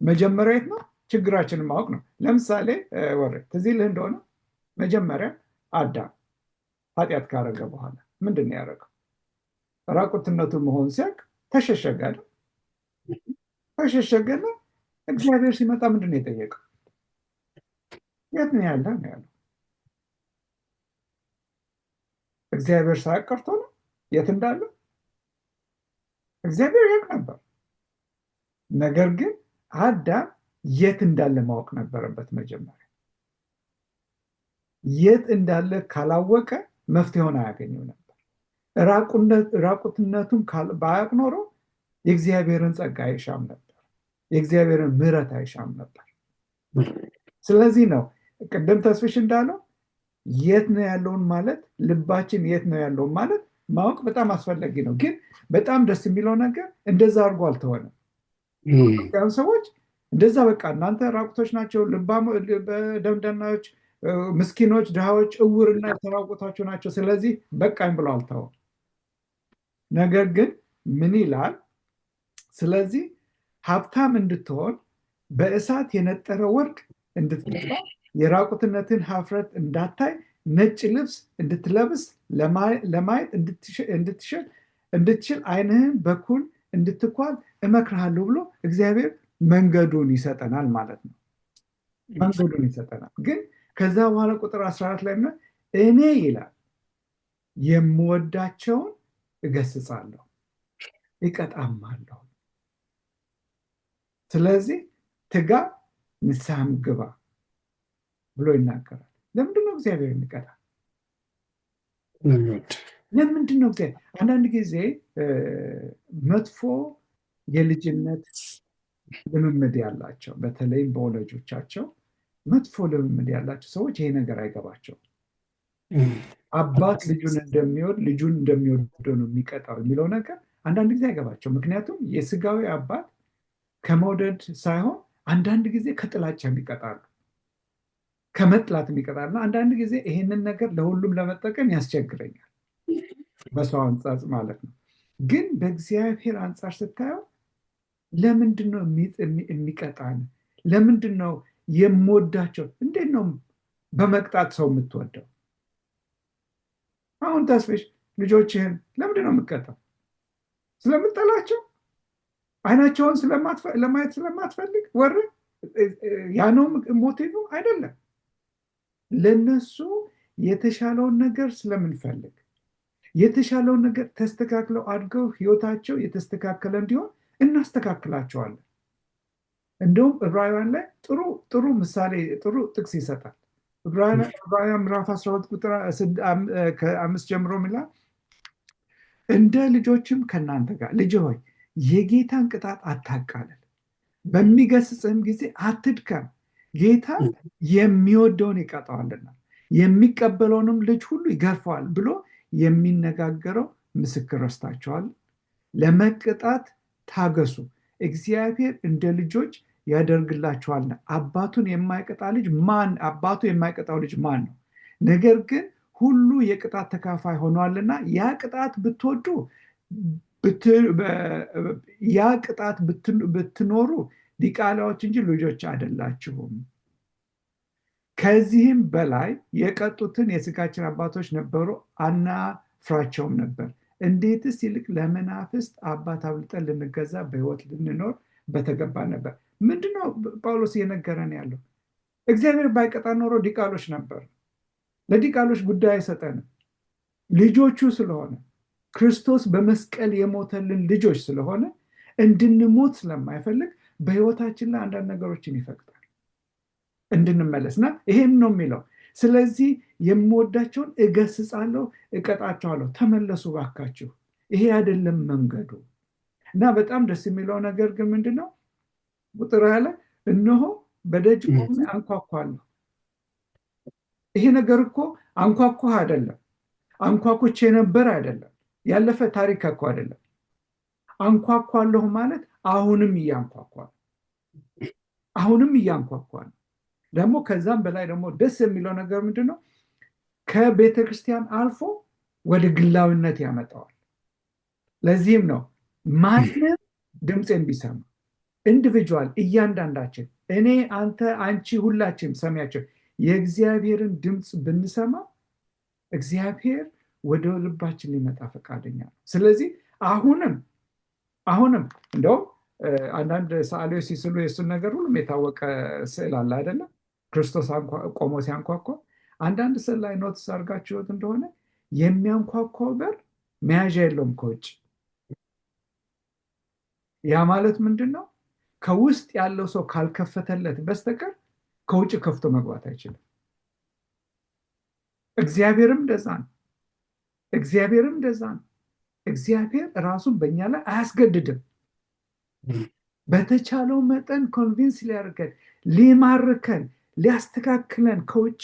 መጀመሪያ የት ነው ችግራችንን ማወቅ ነው። ለምሳሌ ትዝ ይልህ እንደሆነ መጀመሪያ አዳም ኃጢአት ካረገ በኋላ ምንድን ነው ያደረገው? ራቁትነቱን መሆን ሲያውቅ ተሸሸገ። ተሸሸገና እግዚአብሔር ሲመጣ ምንድን ነው የጠየቀው? የት ነው ያለው ነው ያለው። እግዚአብሔር ሳያውቅ ቀርቶ ነው የት እንዳለ? እግዚአብሔር ያውቅ ነበር። ነገር ግን አዳም የት እንዳለ ማወቅ ነበረበት መጀመሪያ። የት እንዳለ ካላወቀ መፍትሄውን አያገኘው ነበር። ራቁትነቱን ባያውቅ ኖሮ የእግዚአብሔርን ጸጋ አይሻም ነበር፣ የእግዚአብሔርን ምሕረት አይሻም ነበር። ስለዚህ ነው ቅድም ተስፍሽ እንዳለው የት ነው ያለውን ማለት ልባችን የት ነው ያለውን ማለት ማወቅ በጣም አስፈላጊ ነው። ግን በጣም ደስ የሚለው ነገር እንደዛ አድርጎ አልተሆነም። ሰዎች እንደዛ በቃ እናንተ ራቁቶች ናቸው፣ ደምደናዎች፣ ምስኪኖች፣ ድሃዎች፣ እውርና የተራቆታቸው ናቸው፣ ስለዚህ በቃኝ ብሎ አልተውም። ነገር ግን ምን ይላል? ስለዚህ ሀብታም እንድትሆን በእሳት የነጠረ ወርቅ እንድትለብስ፣ የራቁትነትን ሀፍረት እንዳታይ፣ ነጭ ልብስ እንድትለብስ፣ ለማየት እንድትችል ዓይንህን በኩል እንድትኳል እመክርሃለሁ ብሎ እግዚአብሔር መንገዱን ይሰጠናል ማለት ነው። መንገዱን ይሰጠናል። ግን ከዛ በኋላ ቁጥር 14 ላይ እኔ ይላል የምወዳቸውን እገስጻለሁ እቀጣማለሁ። ስለዚህ ትጋ ንስሐም ግባ ብሎ ይናገራል። ለምንድነው እግዚአብሔር የሚቀጣ? ለምንድነው እግዚአብሔር? አንዳንድ ጊዜ መጥፎ የልጅነት ልምምድ ያላቸው በተለይም በወላጆቻቸው መጥፎ ልምምድ ያላቸው ሰዎች ይሄ ነገር አይገባቸውም። አባት ልጁን እንደሚወደው ነው የሚቀጣው የሚለው ነገር አንዳንድ ጊዜ አይገባቸው። ምክንያቱም የስጋዊ አባት ከመውደድ ሳይሆን አንዳንድ ጊዜ ከጥላቻ የሚቀጣሉ፣ ከመጥላት የሚቀጣሉ። አንዳንድ ጊዜ ይሄንን ነገር ለሁሉም ለመጠቀም ያስቸግረኛል በሰው አንጻር ማለት ነው። ግን በእግዚአብሔር አንጻር ስታየው ለምንድን ነው የሚቀጣን? ለምንድን ነው የምወዳቸው? እንዴት ነው በመቅጣት ሰው የምትወደው? አሁን ተስፍሽ ልጆችህን ለምንድን ነው የምትቀጣው? ስለምጠላቸው? አይናቸውን ለማየት ስለማትፈልግ? ያ ነው ሞቲቭ አይደለም። ለነሱ የተሻለውን ነገር ስለምንፈልግ፣ የተሻለውን ነገር ተስተካክለው አድገው ህይወታቸው የተስተካከለ እንዲሆን እናስተካክላቸዋለን። እንደውም ዕብራውያን ላይ ጥሩ ምሳሌ ጥሩ ጥቅስ ይሰጣል። ዕብራውያን ምዕራፍ 12 ቁጥር 5 ጀምሮ ይላል እንደ ልጆችም ከእናንተ ጋር ልጅ ሆይ የጌታን ቅጣት አታቃልል፣ በሚገስጽህም ጊዜ አትድከም፣ ጌታ የሚወደውን ይቀጣዋልና የሚቀበለውንም ልጅ ሁሉ ይገርፈዋል ብሎ የሚነጋገረው ምስክር ረስታችኋል። ለመቅጣት ታገሱ፣ እግዚአብሔር እንደ ልጆች ያደርግላችኋልና። አባቱ የማይቀጣው ልጅ ማን ነው? ነገር ግን ሁሉ የቅጣት ተካፋይ ሆኗልና ያ ቅጣት ብትኖሩ ዲቃላዎች እንጂ ልጆች አይደላችሁም። ከዚህም በላይ የቀጡትን የስጋችን አባቶች ነበሩ፣ አናፍራቸውም ነበር። እንዴትስ ይልቅ ለመናፍስት አባት አብልጠን ልንገዛ በሕይወት ልንኖር በተገባ ነበር። ምንድነው ጳውሎስ እየነገረን ያለው? እግዚአብሔር ባይቀጣ ኖሮ ዲቃሎች ነበር። ለዲቃሎች ጉዳይ አይሰጠንም። ልጆቹ ስለሆነ ክርስቶስ በመስቀል የሞተልን ልጆች ስለሆነ እንድንሞት ስለማይፈልግ በሕይወታችን ላይ አንዳንድ ነገሮችን ይፈቅዳል እንድንመለስና ይሄም ነው የሚለው። ስለዚህ የምወዳቸውን እገስጻለሁ፣ እቀጣቸዋለሁ፣ ተመለሱ ባካችሁ። ይሄ አይደለም መንገዱ። እና በጣም ደስ የሚለው ነገር ግን ምንድነው? ቁጥር ያለ እነሆ በደጅ ቆሜ አንኳኳለሁ። ይሄ ነገር እኮ አንኳኳህ አይደለም፣ አንኳኩቼ ነበር አይደለም፣ ያለፈ ታሪክ እኮ አይደለም። አንኳኳለሁ ማለት አሁንም እያንኳኳ ነው። ደግሞ ከዛም በላይ ደግሞ ደስ የሚለው ነገር ምንድነው? ከቤተ ክርስቲያን አልፎ ወደ ግላዊነት ያመጣዋል። ለዚህም ነው ማንም ድምፄን ቢሰማ ኢንዲቪጁዋል እያንዳንዳችን እኔ፣ አንተ፣ አንቺ፣ ሁላችንም ሰሚያችን የእግዚአብሔርን ድምፅ ብንሰማ እግዚአብሔር ወደ ልባችን ሊመጣ ፈቃደኛ ነው። ስለዚህ አሁንም እንደውም አንዳንድ ሰዓሊዎች ሲስሉ የእሱን ነገር ሁሉም የታወቀ ስዕል አለ አይደለም? ክርስቶስ ቆሞ ሲያንኳኳ አንዳንድ ስዕል ላይ ኖትስ አድርጋችሁት እንደሆነ የሚያንኳኳው በር መያዣ የለውም ከውጭ። ያ ማለት ምንድን ነው? ከውስጥ ያለው ሰው ካልከፈተለት በስተቀር ከውጭ ከፍቶ መግባት አይችልም። እግዚአብሔርም እንደዛ ነው። እግዚአብሔር ራሱን በእኛ ላይ አያስገድድም። በተቻለው መጠን ኮንቪንስ ሊያደርገን፣ ሊማርከን፣ ሊያስተካክለን ከውጭ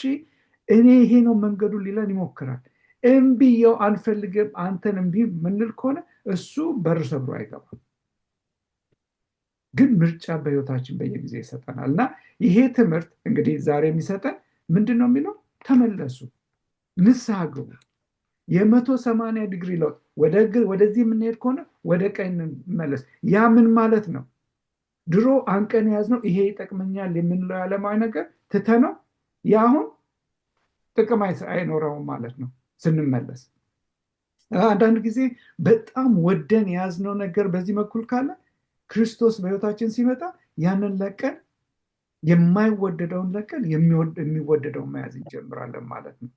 እኔ ይሄ ነው መንገዱ ሊለን ይሞክራል። እምቢየው አንፈልግም አንተን እምቢ ምንል ከሆነ እሱ በር ሰብሮ አይገባም። ግን ምርጫ በሕይወታችን በየጊዜ ይሰጠናል። እና ይሄ ትምህርት እንግዲህ ዛሬ የሚሰጠን ምንድን ነው የሚለው? ተመለሱ፣ ንስሐ ግቡ። የ180 ዲግሪ ለውጥ ወደዚህ የምንሄድ ከሆነ ወደ ቀኝ እንመለስ። ያ ምን ማለት ነው? ድሮ አንቀን የያዝነው ይሄ ይጠቅመኛል የምንለው ያለማዊ ነገር ትተነው የአሁን ጥቅም አይኖረውም ማለት ነው ስንመለስ። አንዳንድ ጊዜ በጣም ወደን የያዝነው ነገር በዚህ በኩል ካለ ክርስቶስ በሕይወታችን ሲመጣ ያንን ለቀን የማይወደደውን ለቀን የሚወደደውን መያዝ እንጀምራለን ማለት ነው።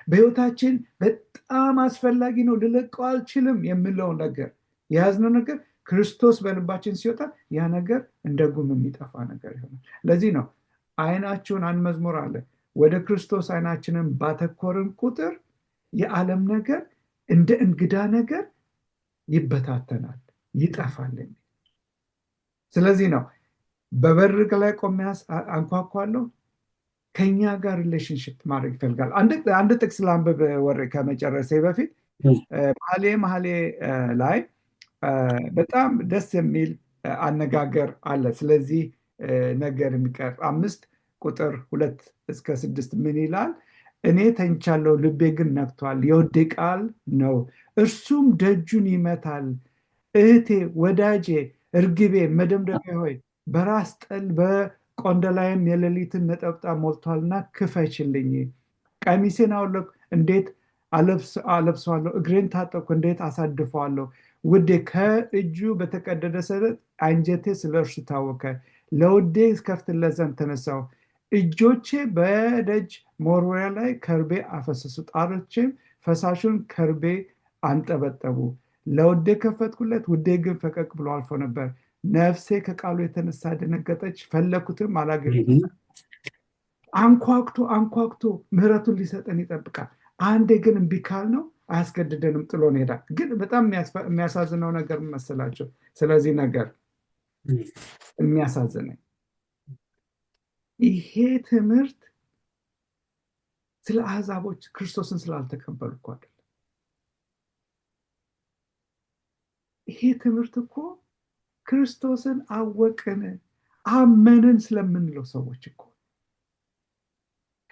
በሕይወታችን በጣም አስፈላጊ ነው ልለቀው አልችልም የምለው ነገር የያዝነው ነገር ክርስቶስ በልባችን ሲወጣ ያ ነገር እንደ ጉም የሚጠፋ ነገር ይሆናል። ለዚህ ነው ዓይናችሁን አንድ መዝሙር አለ፣ ወደ ክርስቶስ ዓይናችንን ባተኮርን ቁጥር የዓለም ነገር እንደ እንግዳ ነገር ይበታተናል፣ ይጠፋል። ስለዚህ ነው በበር ላይ ቆሜ አንኳኳለሁ፣ ከኛ ጋር ሪሌሽንሽፕ ማድረግ ይፈልጋል። አንድ ጥቅስ ላንብብ ወሬ ከመጨረሴ በፊት። መኃልየ ላይ በጣም ደስ የሚል አነጋገር አለ። ስለዚህ ነገር የሚቀር 5 ቁጥር 2 እስከ 6 ምን ይላል? እኔ ተኝቻለሁ፣ ልቤ ግን ነቅቷል፣ የውዴ ቃል ነው እርሱም ደጁን ይመታል። እህቴ፣ ወዳጄ፣ እርግቤ፣ መደምደሚያ ሆይ በራስ ጠል በቆንዳላይም የሌሊትን ነጠብጣብ ሞልቷልና ክፈችልኝ። ቀሚሴን አወለቅሁ፣ እንዴት አለብሰዋለሁ፣ እግሬን ታጠቅሁ፣ እንዴት አሳድፈዋለሁ። ውዴ ከእጁ በተቀደደ ሰረዝ አንጀቴ ስለ እርሱ ታወከ። ለውዴ ከፍትለት ዘንድ ተነሳሁ፣ እጆቼ በደጅ መወርወሪያ ላይ ከርቤ አፈሰሱ፣ ጣቶቼም ፈሳሹን ከርቤ አንጠበጠቡ። ለውዴ ከፈትኩለት፣ ውዴ ግን ፈቀቅ ብሎ አልፎ ነበር። ነፍሴ ከቃሉ የተነሳ ደነገጠች፣ ፈለኩትም አላገኘሁትም። አንኳኩቶ ምሕረቱን ሊሰጠን ይጠብቃል። አንዴ ግን እምቢ ካልነው አያስገድደንም፣ ጥሎን ይሄዳል። ግን በጣም የሚያሳዝነው ነገር መሰላቸው። ስለዚህ ነገር የሚያሳዝነኝ ይሄ ትምህርት ስለ አሕዛቦች ክርስቶስን ስላልተቀበሉ እኮ አይደለም። ይሄ ትምህርት እኮ ክርስቶስን አወቅን አመንን ስለምንለው ሰዎች እኮ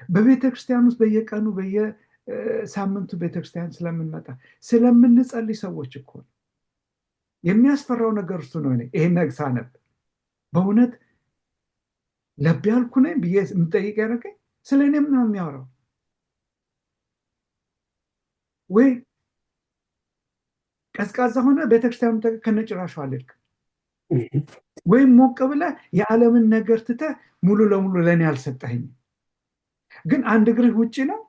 በቤተ ክርስቲያን ውስጥ በየቀኑ በየሳምንቱ ቤተክርስቲያን ስለምንመጣ ስለምንጸልይ ሰዎች እኮ የሚያስፈራው ነገር እሱ ነው። ይሄን ነግ ሳነብ በእውነት ለብ ያልኩ ነኝ ብዬ የምጠይቅ ያደረገኝ ስለ እኔም ነው የሚያወራው ወይ ቀዝቃዛ ሆነ ቤተክርስቲያኑ ከነጭራሹ አልልክም ወይም ሞቅ ብለህ የዓለምን ነገር ትተህ ሙሉ ለሙሉ ለእኔ አልሰጠኸኝም። ግን አንድ እግርህ ውጭ ነው፣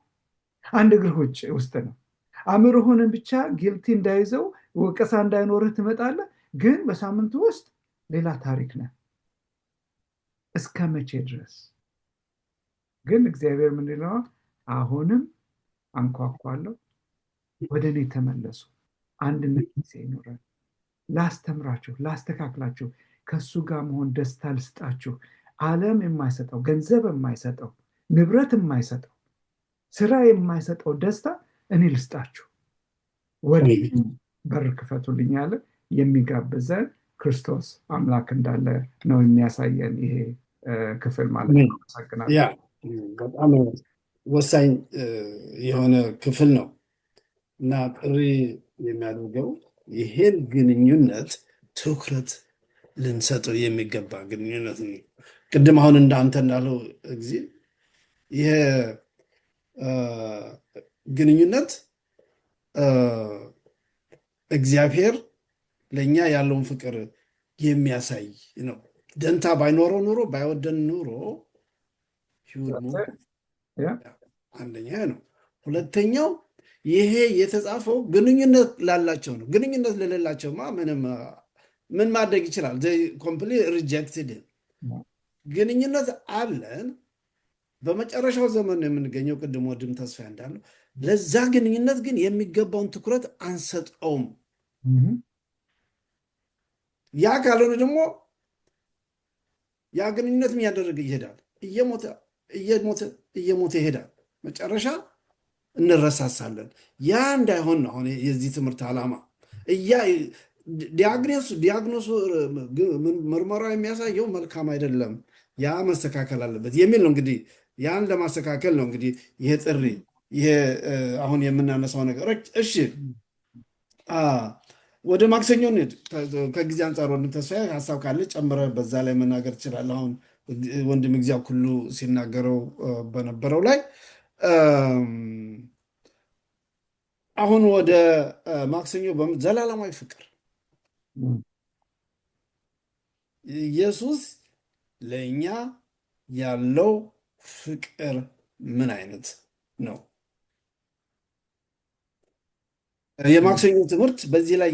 አንድ እግርህ ውስጥ ነው። አእምሮህን ብቻ ጊልቲ እንዳይዘው ወቀሳ እንዳይኖርህ ትመጣለህ። ግን በሳምንቱ ውስጥ ሌላ ታሪክ ነህ። እስከ መቼ ድረስ? ግን እግዚአብሔር ምን ይለዋል? አሁንም አንኳኳለሁ፣ ወደ እኔ ተመለሱ፣ አንድነት ጊዜ ይኖራል፣ ላስተምራችሁ፣ ላስተካክላችሁ፣ ከሱ ጋር መሆን ደስታ ልስጣችሁ። ዓለም የማይሰጠው ገንዘብ የማይሰጠው ንብረት የማይሰጠው ስራ የማይሰጠው ደስታ እኔ ልስጣችሁ፣ ወደ በር ክፈቱልኝ ያለ የሚጋብዘን ክርስቶስ አምላክ እንዳለ ነው የሚያሳየን ይሄ ክፍል ማለት ነው። አመሰግናለሁ። ያ በጣም ወሳኝ የሆነ ክፍል ነው እና ጥሪ የሚያደርገው ይሄን ግንኙነት ትኩረት ልንሰጠው የሚገባ ግንኙነት ነው። ቅድም አሁን እንዳንተ እንዳለው ጊዜ ይሄ ግንኙነት እግዚአብሔር ለእኛ ያለውን ፍቅር የሚያሳይ ነው። ደንታ ባይኖረው ኑሮ ባይወደን ኑሮ አንደኛ ነው። ሁለተኛው ይሄ የተጻፈው ግንኙነት ላላቸው ነው። ግንኙነት ለሌላቸውማ ምን ማድረግ ይችላል? ኮምፕሊት ሪጀክትድ። ግንኙነት አለን። በመጨረሻው ዘመን ነው የምንገኘው። ቅድም ወድም ተስፋ እንዳለው ለዛ ግንኙነት ግን የሚገባውን ትኩረት አንሰጠውም። ያ ካልሆነ ደግሞ ያ ግንኙነት የሚያደርግ ይሄዳል፣ እየሞተ ይሄዳል። መጨረሻ እንረሳሳለን። ያ እንዳይሆን ነው አሁን የዚህ ትምህርት ዓላማ። ዲያግኖሱ ምርመራ የሚያሳየው መልካም አይደለም፣ ያ መስተካከል አለበት የሚል ነው። እንግዲህ ያን ለማስተካከል ነው እንግዲህ ይሄ ጥሪ፣ ይሄ አሁን የምናነሳው ነገሮች። እሺ ወደ ማክሰኞ እንሂድ። ከጊዜ አንጻር ወንድም ተስፋዬ ሀሳብ ካለ ጨምረህ በዛ ላይ መናገር ትችላለህ። አሁን ወንድም እግዚአ ሁሉ ሲናገረው በነበረው ላይ አሁን ወደ ማክሰኞ ዘላለማዊ ፍቅር ኢየሱስ ለእኛ ያለው ፍቅር ምን አይነት ነው? የማክሰኞ ትምህርት በዚህ ላይ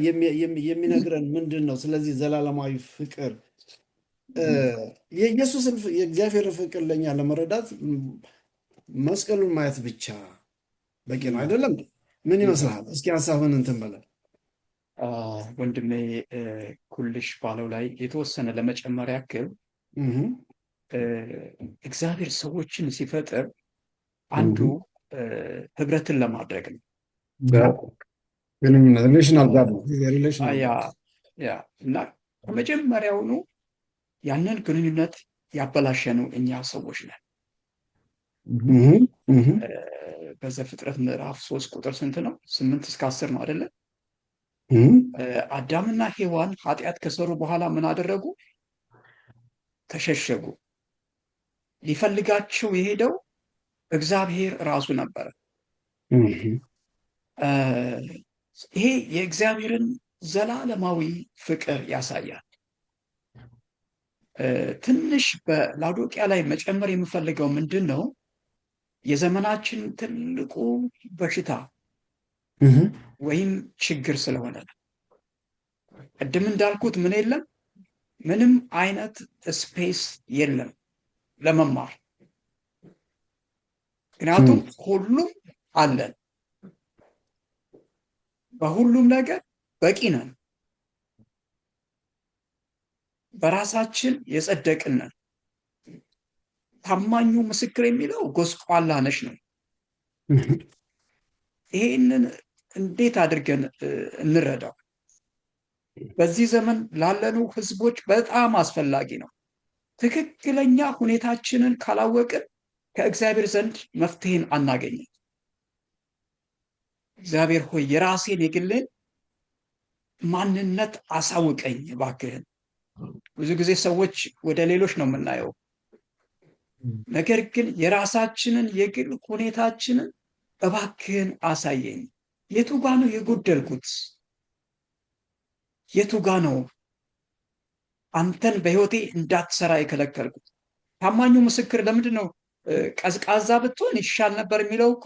የሚነግረን ምንድን ነው? ስለዚህ ዘላለማዊ ፍቅር የእግዚአብሔር ፍቅር ለእኛ ለመረዳት መስቀሉን ማየት ብቻ በቂ ነው አይደለም? ምን ይመስልሃል? እስኪ ሀሳብን እንትን በለን። ወንድሜ ኩልሽ ባለው ላይ የተወሰነ ለመጨመር ያክል እግዚአብሔር ሰዎችን ሲፈጥር አንዱ ህብረትን ለማድረግ ነው። እና ከመጀመሪያውኑ ያንን ግንኙነት ያበላሸነው እኛ ሰዎች ነን። በዘፍጥረት ምዕራፍ 3 ቁጥር ስንት ነው? 8-10 ነው አይደለ? አዳምና ሔዋን ኃጢአት ከሰሩ በኋላ ምን አደረጉ? ተሸሸጉ። ሊፈልጋቸው የሄደው እግዚአብሔር ራሱ ነበረ። ይሄ የእግዚአብሔርን ዘላለማዊ ፍቅር ያሳያል። ትንሽ በላዶቅያ ላይ መጨመር የምፈልገው ምንድን ነው? የዘመናችን ትልቁ በሽታ ወይም ችግር ስለሆነ ነው። ቅድም እንዳልኩት ምን የለም፣ ምንም አይነት ስፔስ የለም ለመማር። ምክንያቱም ሁሉም አለን፣ በሁሉም ነገር በቂ ነን፣ በራሳችን የጸደቅን ነን። ታማኙ ምስክር የሚለው ጎስቋላ ነሽ ነው። ይሄንን እንዴት አድርገን እንረዳው? በዚህ ዘመን ላለኑ ህዝቦች በጣም አስፈላጊ ነው። ትክክለኛ ሁኔታችንን ካላወቅን ከእግዚአብሔር ዘንድ መፍትሄን አናገኝም። እግዚአብሔር ሆይ የራሴን የግሌን ማንነት አሳውቀኝ እባክህን። ብዙ ጊዜ ሰዎች ወደ ሌሎች ነው የምናየው። ነገር ግን የራሳችንን የግል ሁኔታችንን እባክህን አሳየኝ። የቱ ጋ ነው የጎደልኩት? የቱ ጋ ነው አንተን በህይወቴ እንዳትሰራ የከለከልኩት? ታማኙ ምስክር ለምንድን ነው ቀዝቃዛ ብትሆን ይሻል ነበር የሚለው? እኮ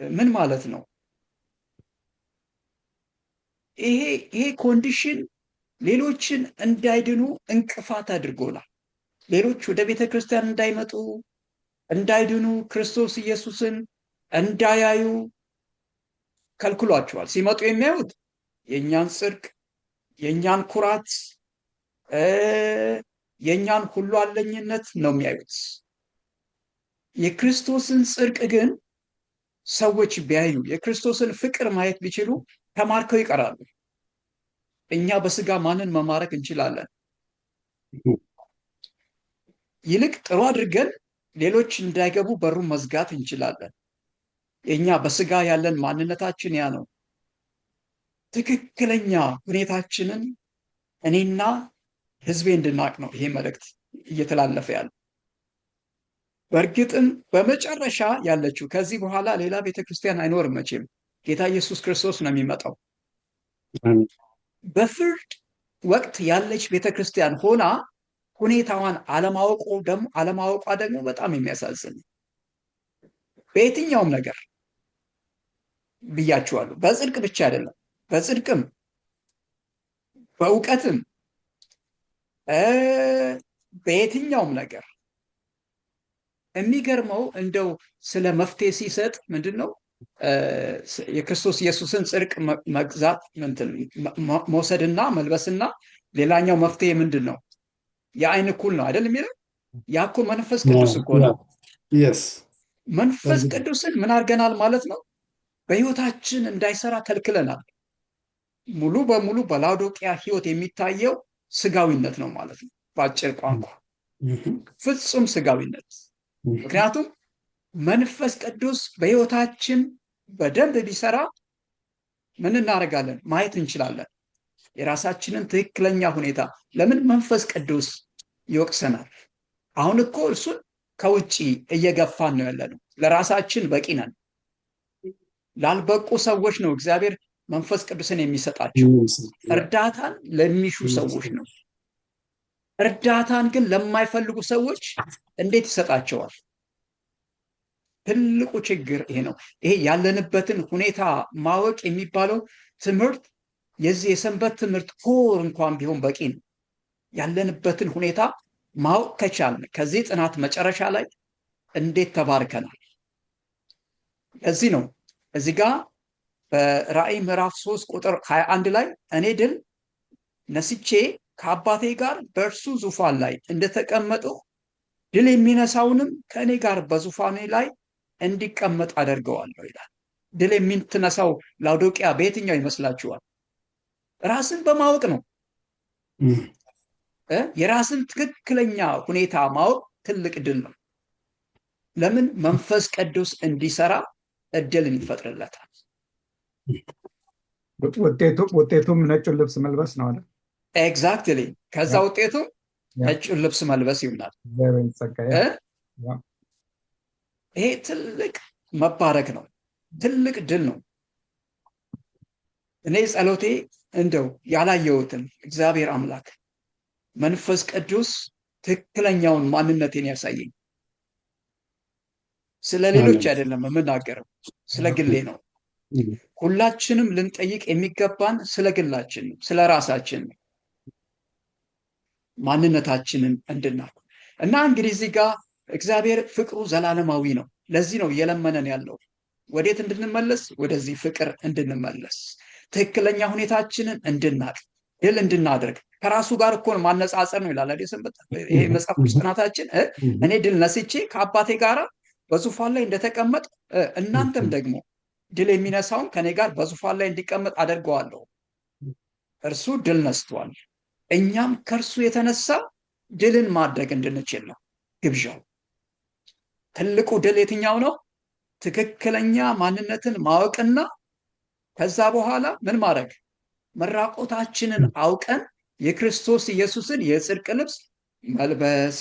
ምን ማለት ነው? ይሄ ኮንዲሽን ሌሎችን እንዳይድኑ እንቅፋት አድርጎናል። ሌሎች ወደ ቤተ ክርስቲያን እንዳይመጡ፣ እንዳይድኑ፣ ክርስቶስ ኢየሱስን እንዳያዩ ከልክሏቸዋል። ሲመጡ የሚያዩት የእኛን ጽድቅ፣ የእኛን ኩራት፣ የእኛን ሁሉ አለኝነት ነው የሚያዩት። የክርስቶስን ጽድቅ ግን ሰዎች ቢያዩ፣ የክርስቶስን ፍቅር ማየት ቢችሉ ተማርከው ይቀራሉ። እኛ በስጋ ማንን መማረክ እንችላለን? ይልቅ ጥሩ አድርገን ሌሎች እንዳይገቡ በሩን መዝጋት እንችላለን። እኛ በስጋ ያለን ማንነታችን ያ ነው። ትክክለኛ ሁኔታችንን እኔና ህዝቤ እንድናቅ ነው ይሄ መልእክት እየተላለፈ ያለ። በእርግጥም በመጨረሻ ያለችው ከዚህ በኋላ ሌላ ቤተክርስቲያን አይኖርም። መቼም ጌታ ኢየሱስ ክርስቶስ ነው የሚመጣው። በፍርድ ወቅት ያለች ቤተክርስቲያን ሆና ሁኔታዋን አለማወቋ ደግሞ በጣም የሚያሳዝን። በየትኛውም ነገር ብያችኋለሁ፣ በጽድቅ ብቻ አይደለም፣ በጽድቅም በእውቀትም በየትኛውም ነገር የሚገርመው እንደው ስለ መፍትሄ ሲሰጥ ምንድን ነው የክርስቶስ ኢየሱስን ጽድቅ መግዛት መውሰድና መልበስና ሌላኛው መፍትሄ ምንድን ነው? የአይን እኩል ነው አይደል የሚለው? ያ እኮ መንፈስ ቅዱስ እኮ ነው። መንፈስ ቅዱስን ምን አድርገናል ማለት ነው? በህይወታችን እንዳይሰራ ከልክለናል። ሙሉ በሙሉ በላውዶቂያ ህይወት የሚታየው ስጋዊነት ነው ማለት ነው። በአጭር ቋንቋ ፍጹም ስጋዊነት። ምክንያቱም መንፈስ ቅዱስ በህይወታችን በደንብ ቢሰራ ምን እናደርጋለን? ማየት እንችላለን የራሳችንን ትክክለኛ ሁኔታ። ለምን መንፈስ ቅዱስ ይወቅሰናል? አሁን እኮ እርሱን ከውጭ እየገፋን ነው ያለነው። ለራሳችን በቂ ነን። ላልበቁ ሰዎች ነው እግዚአብሔር መንፈስ ቅዱስን የሚሰጣቸው። እርዳታን ለሚሹ ሰዎች ነው። እርዳታን ግን ለማይፈልጉ ሰዎች እንዴት ይሰጣቸዋል? ትልቁ ችግር ይሄ ነው። ይሄ ያለንበትን ሁኔታ ማወቅ የሚባለው ትምህርት፣ የዚህ የሰንበት ትምህርት ኮር እንኳን ቢሆን በቂ ነው። ያለንበትን ሁኔታ ማወቅ ከቻልን ከዚህ ጥናት መጨረሻ ላይ እንዴት ተባርከናል። ለዚህ ነው እዚህ ጋር በራእይ ምዕራፍ 3 ቁጥር 21 ላይ እኔ ድል ነስቼ ከአባቴ ጋር በእርሱ ዙፋን ላይ እንደተቀመጥሁ ድል የሚነሳውንም ከእኔ ጋር በዙፋኔ ላይ እንዲቀመጥ አደርገዋለሁ ይላል። ድል የምትነሳው ላውዶቂያ በየትኛው ይመስላችኋል? ራስን በማወቅ ነው። የራስን ትክክለኛ ሁኔታ ማወቅ ትልቅ ድል ነው። ለምን? መንፈስ ቅዱስ እንዲሰራ እድልን ይፈጥርለታል። ውጤቱም ነጩን ልብስ መልበስ ነው አለ። ኤግዛክትሊ። ከዛ ውጤቱ ነጩን ልብስ መልበስ ይሆናል። ይሄ ትልቅ መባረክ ነው፣ ትልቅ ድል ነው። እኔ ጸሎቴ እንደው ያላየሁትን እግዚአብሔር አምላክ መንፈስ ቅዱስ ትክክለኛውን ማንነቴን ያሳየኝ። ስለ ሌሎች አይደለም የምናገረው፣ ስለ ግሌ ነው። ሁላችንም ልንጠይቅ የሚገባን ስለ ግላችን ነው፣ ስለ ራሳችን ነው፣ ማንነታችንን እንድናውቅ እና እንግዲህ እዚህ ጋር እግዚአብሔር ፍቅሩ ዘላለማዊ ነው። ለዚህ ነው እየለመነን ያለው ወዴት እንድንመለስ? ወደዚህ ፍቅር እንድንመለስ፣ ትክክለኛ ሁኔታችንን እንድናቅ፣ ድል እንድናደርግ። ከራሱ ጋር እኮ ማነጻጸር ነው ይላል ይሄ መጽሐፍ ቅዱስ ጥናታችን። እኔ ድል ነስቼ ከአባቴ ጋር በዙፋን ላይ እንደተቀመጥ እናንተም ደግሞ ድል የሚነሳውን ከኔ ጋር በዙፋን ላይ እንዲቀመጥ አደርገዋለሁ። እርሱ ድል ነስቷል፣ እኛም ከእርሱ የተነሳ ድልን ማድረግ እንድንችል ነው ግብዣው። ትልቁ ድል የትኛው ነው? ትክክለኛ ማንነትን ማወቅና ከዛ በኋላ ምን ማድረግ? መራቆታችንን አውቀን የክርስቶስ ኢየሱስን የጽድቅ ልብስ መልበስ።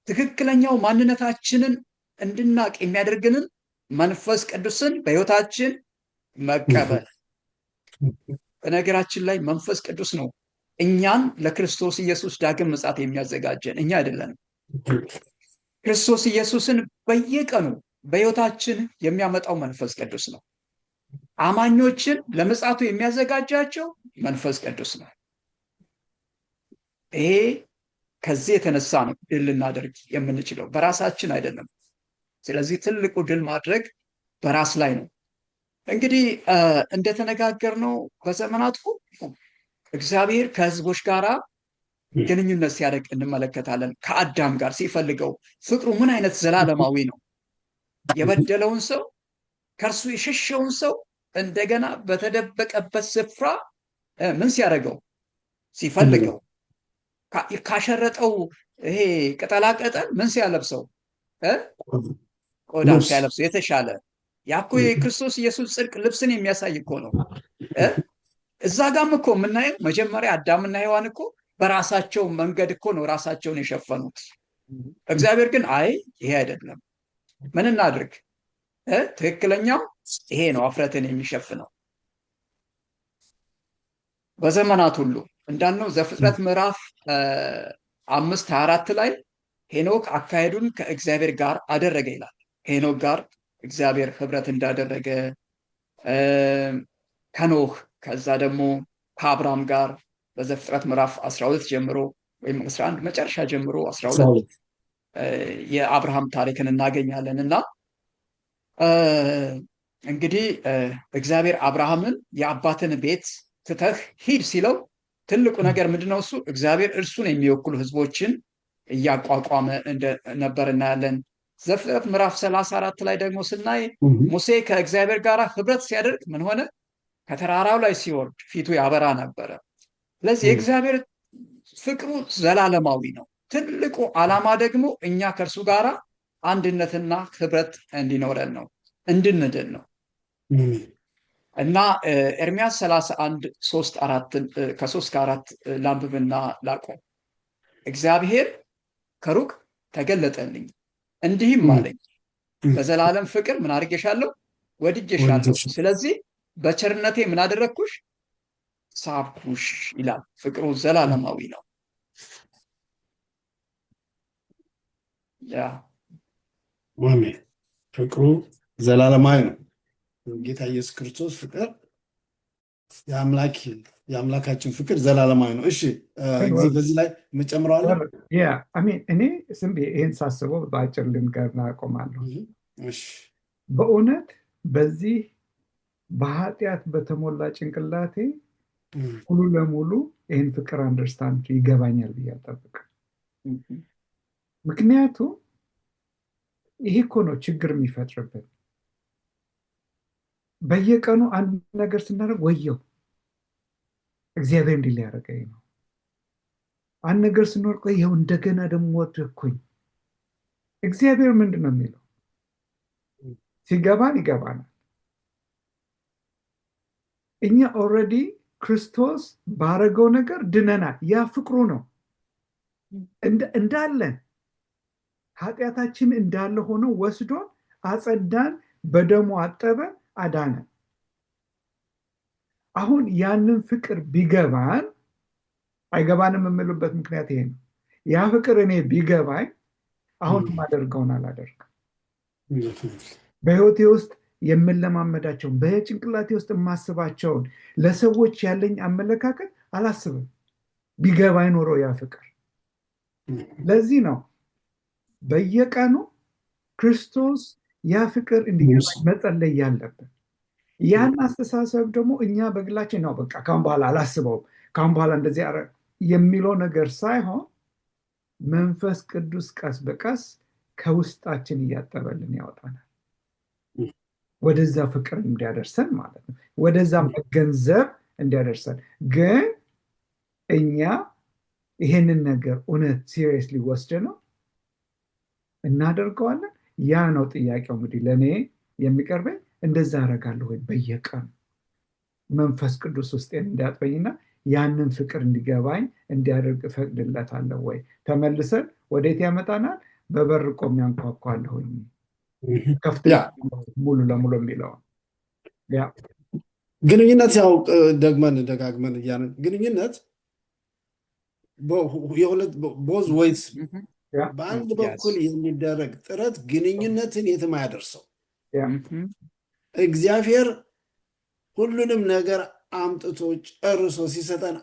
ትክክለኛው ማንነታችንን እንድናቅ የሚያደርግንን መንፈስ ቅዱስን በሕይወታችን መቀበል። በነገራችን ላይ መንፈስ ቅዱስ ነው እኛን ለክርስቶስ ኢየሱስ ዳግም ምጽአት የሚያዘጋጀን፣ እኛ አይደለንም። ክርስቶስ ኢየሱስን በየቀኑ በሕይወታችን የሚያመጣው መንፈስ ቅዱስ ነው። አማኞችን ለምጽአቱ የሚያዘጋጃቸው መንፈስ ቅዱስ ነው። ይሄ ከዚህ የተነሳ ነው ድል ልናደርግ የምንችለው፣ በራሳችን አይደለም። ስለዚህ ትልቁ ድል ማድረግ በራስ ላይ ነው። እንግዲህ እንደተነጋገርነው በዘመናት ሁሉ እግዚአብሔር ከሕዝቦች ጋር ግንኙነት ሲያደርግ እንመለከታለን። ከአዳም ጋር ሲፈልገው ፍቅሩ ምን አይነት ዘላለማዊ ነው! የበደለውን ሰው ከእርሱ የሸሸውን ሰው እንደገና በተደበቀበት ስፍራ ምን ሲያደርገው? ሲፈልገው። ካሸረጠው ይሄ ቅጠላቅጠል ምን ሲያለብሰው? ቆዳን ሲያለብሰው የተሻለ። ያኮ የክርስቶስ ኢየሱስ ጽድቅ ልብስን የሚያሳይ እኮ ነው። እዛ ጋም እኮ የምናየው መጀመሪያ አዳምና ሔዋን እኮ በራሳቸው መንገድ እኮ ነው ራሳቸውን የሸፈኑት። እግዚአብሔር ግን አይ ይሄ አይደለም፣ ምን እናድርግ? ትክክለኛው ይሄ ነው አፍረትን የሚሸፍነው። በዘመናት ሁሉ እንዳልነው ዘፍጥረት ምዕራፍ 5:24 ላይ ሄኖክ አካሄዱን ከእግዚአብሔር ጋር አደረገ ይላል። ሄኖክ ጋር እግዚአብሔር ህብረት እንዳደረገ ከኖህ ከዛ ደግሞ ከአብርሃም ጋር በዘፍጥረት ምዕራፍ 12 ጀምሮ ወይም 11 መጨረሻ ጀምሮ 12 የአብርሃም ታሪክን እናገኛለን። እና እንግዲህ እግዚአብሔር አብርሃምን የአባትን ቤት ትተህ ሂድ ሲለው ትልቁ ነገር ምንድነው? እሱ እግዚአብሔር እርሱን የሚወክሉ ህዝቦችን እያቋቋመ እንደነበር እናያለን። ዘፍጥረት ምዕራፍ 34 ላይ ደግሞ ስናይ ሙሴ ከእግዚአብሔር ጋር ህብረት ሲያደርግ ምን ሆነ? ከተራራው ላይ ሲወርድ ፊቱ ያበራ ነበረ። ስለዚህ የእግዚአብሔር ፍቅሩ ዘላለማዊ ነው። ትልቁ ዓላማ ደግሞ እኛ ከእርሱ ጋር አንድነትና ህብረት እንዲኖረን ነው፣ እንድንድን ነው። እና ኤርምያስ 31 3-4 ላንብብና ላቆም። እግዚአብሔር ከሩቅ ተገለጠልኝ እንዲህም አለኝ፣ በዘላለም ፍቅር ምን አድርጌሻለሁ? ወድጄሻለሁ። ስለዚህ በቸርነቴ ምን አደረግኩሽ? ሳብኩሽ ይላል። ፍቅሩ ዘላለማዊ ነው። አሜን። ፍቅሩ ዘላለማዊ ነው። ጌታ ኢየሱስ ክርስቶስ ፍቅር የአምላካችን ፍቅር ዘላለማዊ ነው። እሺ በዚህ ላይ የምጨምረዋለሁ። እኔ ዝም ብዬ ይሄን ሳስበው በአጭር ልንገርና አቆማለሁ። እሺ በእውነት በዚህ በኃጢአት በተሞላ ጭንቅላቴ ሙሉ ለሙሉ ይህን ፍቅር አንደርስታንድ ይገባኛል ብዬ አልጠብቅም። ምክንያቱም ይሄ እኮ ነው ችግር የሚፈጥርብን። በየቀኑ አንድ ነገር ስናደርግ ወየው እግዚአብሔር እንዲህ ሊያደርገኝ ነው፣ አንድ ነገር ስንወርቅ ይኸው እንደገና ደግሞ ወደኩኝ። እግዚአብሔር ምንድን ነው የሚለው? ሲገባን ይገባናል። እኛ ኦልሬዲ ክርስቶስ ባረገው ነገር ድነናል። ያ ፍቅሩ ነው። እንዳለን ኃጢአታችን እንዳለ ሆኖ ወስዶ አጸዳን፣ በደሙ አጠበ፣ አዳነን። አሁን ያንን ፍቅር ቢገባን፣ አይገባንም የምልበት ምክንያት ይሄ ነው። ያ ፍቅር እኔ ቢገባኝ አሁን ማደርገውን አላደርግም። በህይወቴ ውስጥ የምለማመዳቸውን በጭንቅላቴ ውስጥ የማስባቸውን ለሰዎች ያለኝ አመለካከት አላስብም። ቢገባኝ ኖሮ ያ ፍቅር። ለዚህ ነው በየቀኑ ክርስቶስ ያ ፍቅር እንዲገባኝ መጸለይ ያለብን። ያን አስተሳሰብ ደግሞ እኛ በግላችን ነው በቃ ካሁን በኋላ አላስበውም፣ ካሁን በኋላ እንደዚህ የሚለው ነገር ሳይሆን መንፈስ ቅዱስ ቀስ በቀስ ከውስጣችን እያጠበልን ያወጣናል፣ ወደዛ ፍቅር እንዲያደርሰን ማለት ነው። ወደዛ መገንዘብ እንዲያደርሰን። ግን እኛ ይሄንን ነገር እውነት ሲሪየስሊ ወስደ ነው እናደርገዋለን? ያ ነው ጥያቄው። እንግዲህ ለእኔ የሚቀርበኝ እንደዛ አደርጋለሁ ወይ በየቀኑ መንፈስ ቅዱስ ውስጤን እንዲያጥበኝና ያንን ፍቅር እንዲገባኝ እንዲያደርግ እፈቅድለታለሁ ወይ? ተመልሰን ወዴት ያመጣናል? በበር ቆሜ አንኳኳለሁኝ ከፍት ሙሉ ለሙሉ የሚለው ግንኙነት ያው ደጋግመን ግንኙነት የሁለት ቦዝ ወይስ በአንድ በኩል የሚደረግ ጥረት ግንኙነትን የትም አያደርሰው። እግዚአብሔር ሁሉንም ነገር አምጥቶ ጨርሶ ሲሰጠን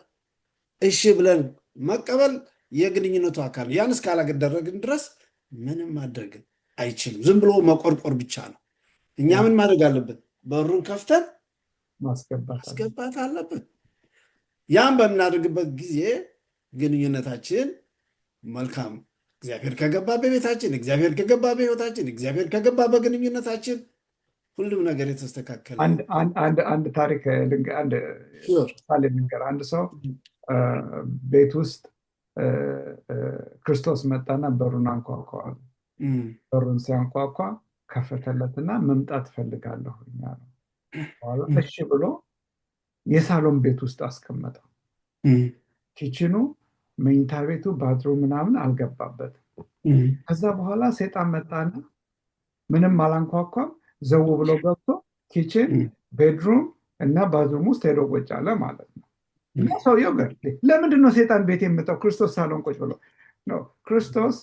እሺ ብለን መቀበል የግንኙነቱ አካል ነው። ያን እስካላደረግን ድረስ ምንም ማድረግ አይችልም። ዝም ብሎ መቆርቆር ብቻ ነው። እኛ ምን ማድረግ አለብን? በሩን ከፍተን ማስገባት አለብን። ያን በምናደርግበት ጊዜ ግንኙነታችን መልካም፣ እግዚአብሔር ከገባ በቤታችን፣ እግዚአብሔር ከገባ በሕይወታችን፣ እግዚአብሔር ከገባ በግንኙነታችን ሁሉም ነገር የተስተካከለ። አንድ ታሪክ ልንገር። አንድ ሰው ቤት ውስጥ ክርስቶስ መጣና በሩን አንኳኳዋል። በሩን ሲያንኳኳ ከፈተለትና መምጣት እፈልጋለሁ አለ። እሺ ብሎ የሳሎን ቤት ውስጥ አስቀመጠው። ኪችኑ፣ መኝታ ቤቱ፣ ባትሩም ምናምን አልገባበትም። ከዛ በኋላ ሰይጣን መጣና ምንም አላንኳኳም፣ ዘው ብሎ ገብቶ ኪችን፣ ቤድሩም እና ባዝሩም ውስጥ ሄዶ ቁጭ አለ ማለት ነው። እና ሰውየው ለምንድን ነው ሰይጣን ቤት የመጣው? ክርስቶስ ሳሎን ቁጭ ብሎ ነው። ክርስቶስ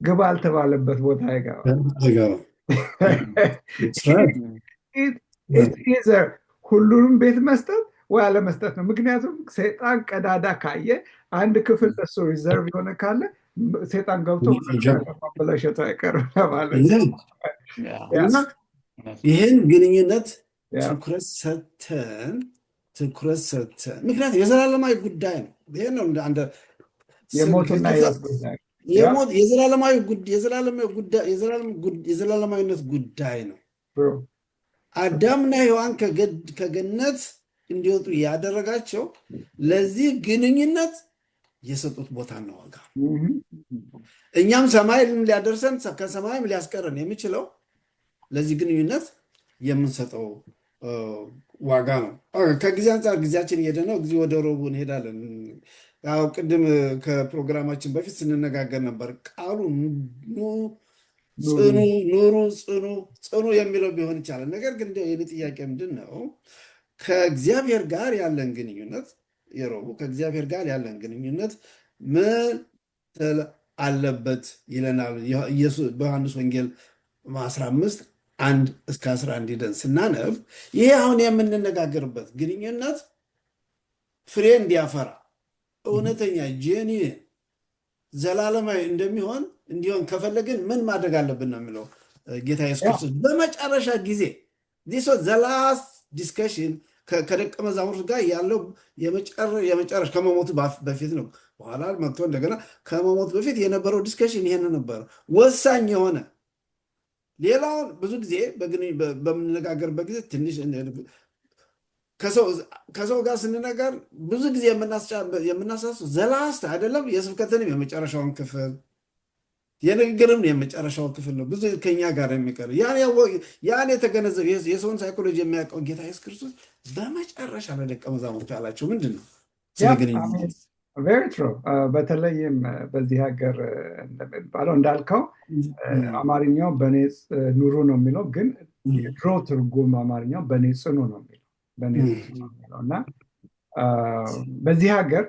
ግባ አልተባለበት ቦታ አይገባም። ሁሉንም ቤት መስጠት ወይ አለመስጠት ነው። ምክንያቱም ሰይጣን ቀዳዳ ካየ አንድ ክፍል ለሱ ሪዘርቭ የሆነ ካለ ሰይጣን ገብቶ በለሸቱ አይቀርም ማለት ነው። ይህን ግንኙነት ትኩረት ሰተን ምክንያቱም የዘላለማዊ ጉዳይ ነው። ይህ ነው እንደ የሞትና የዘላለማዊነት ጉዳይ ነው። አዳምና ሔዋን ከገነት እንዲወጡ ያደረጋቸው ለዚህ ግንኙነት የሰጡት ቦታና ዋጋ። እኛም ሰማይ ሊያደርሰን ከሰማይም ሊያስቀረን የሚችለው ለዚህ ግንኙነት የምንሰጠው ዋጋ ነው። ከጊዜ አንጻር ጊዜያችን እየሄደ ነው። ጊዜ ወደ ሮቡ እንሄዳለን። ያው ቅድም ከፕሮግራማችን በፊት ስንነጋገር ነበር። ቃሉ ጽኑ የሚለው ቢሆን ይቻላል። ነገር ግን የኔ ጥያቄ ምንድን ነው? ከእግዚአብሔር ጋር ያለን ግንኙነት የሮቡ ከእግዚአብሔር ጋር ያለን ግንኙነት ምን አለበት ይለናል ኢየሱስ በዮሐንስ ወንጌል 15:1-11 ሄደን ስናነብ ይሄ አሁን የምንነጋገርበት ግንኙነት ፍሬ እንዲያፈራ እውነተኛ ጄኒን ዘላለማዊ እንዲሆን ከፈለግን ምን ማድረግ አለብን ነው የሚለው ጌታ ኢየሱስ ክርስቶስ በመጨረሻ ጊዜ this was the last discussion ከደቀ መዛሙርት ጋር ያለው የመጨረሻ ከመሞቱ በፊት ነው። በኋላ መጥቶ እንደገና ከመሞቱ በፊት የነበረው ዲስከሽን ይሄን ነበር ወሳኝ የሆነ። ሌላውን ብዙ ጊዜ በምንነጋገርበት ጊዜ ትንሽ ከሰው ጋር ስንነጋገር ብዙ ጊዜ የምናሳስበው ዘላስት አይደለም፣ የስብከትንም የመጨረሻውን ክፍል የንግግርም የመጨረሻው ክፍል ነው ብዙ ከኛ ጋር የሚቀር። ያን የተገነዘበ የሰውን ሳይኮሎጂ የሚያውቀው ጌታ ኢየሱስ ክርስቶስ በመጨረሻ ለደቀ መዛሙርቱ ያላቸው ምንድን ነው? Very true። በተለይም በዚህ ሀገር እንደሚባለው እንዳልከው አማርኛው በኔ ኑሩ ነው የሚለው፣ ግን የድሮ ትርጉም አማርኛው በኔ ጽኑ ነው የሚለው እና በዚህ ሀገር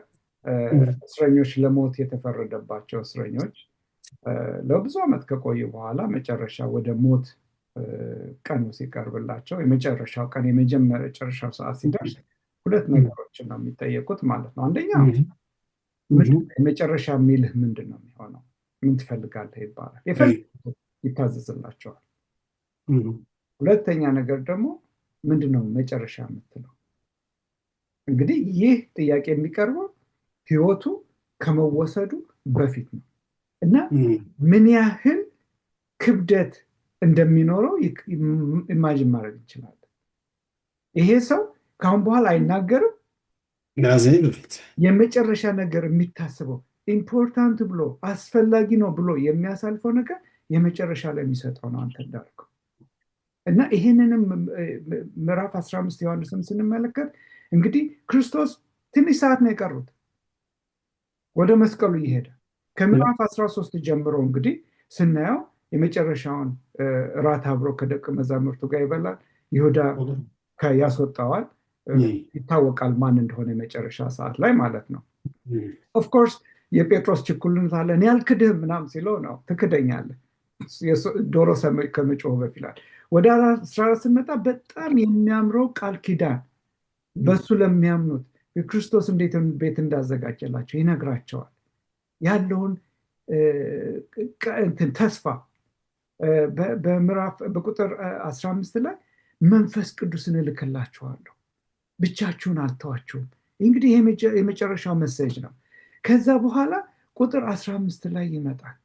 እስረኞች ለሞት የተፈረደባቸው እስረኞች ለብዙ ዓመት ከቆዩ በኋላ መጨረሻ ወደ ሞት ቀኑ ሲቀርብላቸው የመጨረሻው ቀን የመጨረሻው ሰዓት ሲደርስ ሁለት ነገሮችን ነው የሚጠየቁት ማለት ነው። አንደኛ የመጨረሻ የሚልህ ምንድን ነው የሚሆነው? ምን ትፈልጋለህ ይባላል። ይታዘዝላቸዋል። ሁለተኛ ነገር ደግሞ ምንድን ነው መጨረሻ የምትለው? እንግዲህ ይህ ጥያቄ የሚቀርበው ህይወቱ ከመወሰዱ በፊት ነው እና ምን ያህል ክብደት እንደሚኖረው ኢማጂን ማድረግ እንችላለን። ይሄ ሰው ከአሁን በኋላ አይናገርም፣ ከመያዘኝ በፊት የመጨረሻ ነገር የሚታስበው ኢምፖርታንት ብሎ አስፈላጊ ነው ብሎ የሚያሳልፈው ነገር የመጨረሻ ላይ የሚሰጠው ነው አንተ እንዳልከው። እና ይህንንም ምዕራፍ 15 ዮሐንስን ስንመለከት እንግዲህ ክርስቶስ ትንሽ ሰዓት ነው የቀሩት ወደ መስቀሉ እየሄደ ከምዕራፍ 13 ጀምሮ እንግዲህ ስናየው የመጨረሻውን ራት አብሮ ከደቀ መዛሙርቱ ጋር ይበላል። ይሁዳ ያስወጣዋል። ይታወቃል ማን እንደሆነ የመጨረሻ ሰዓት ላይ ማለት ነው። ኦፍኮርስ የጴጥሮስ ችኩልነት አለ። እኔ አልክድህም ምናምን ሲለው ነው ትክደኛለህ ዶሮ ከመጮህ በፊት ይላል። ወደ 14 ስንመጣ በጣም የሚያምረው ቃል ኪዳን በሱ ለሚያምኑት የክርስቶስ እንዴት ቤት እንዳዘጋጀላቸው ይነግራቸዋል። ያለውን ተስፋ በቁጥር 15 ላይ መንፈስ ቅዱስን እልክላችኋለሁ ብቻችሁን አልተዋችሁም። እንግዲህ የመጨረሻው መሰጅ ነው። ከዛ በኋላ ቁጥር 15 ላይ ይመጣል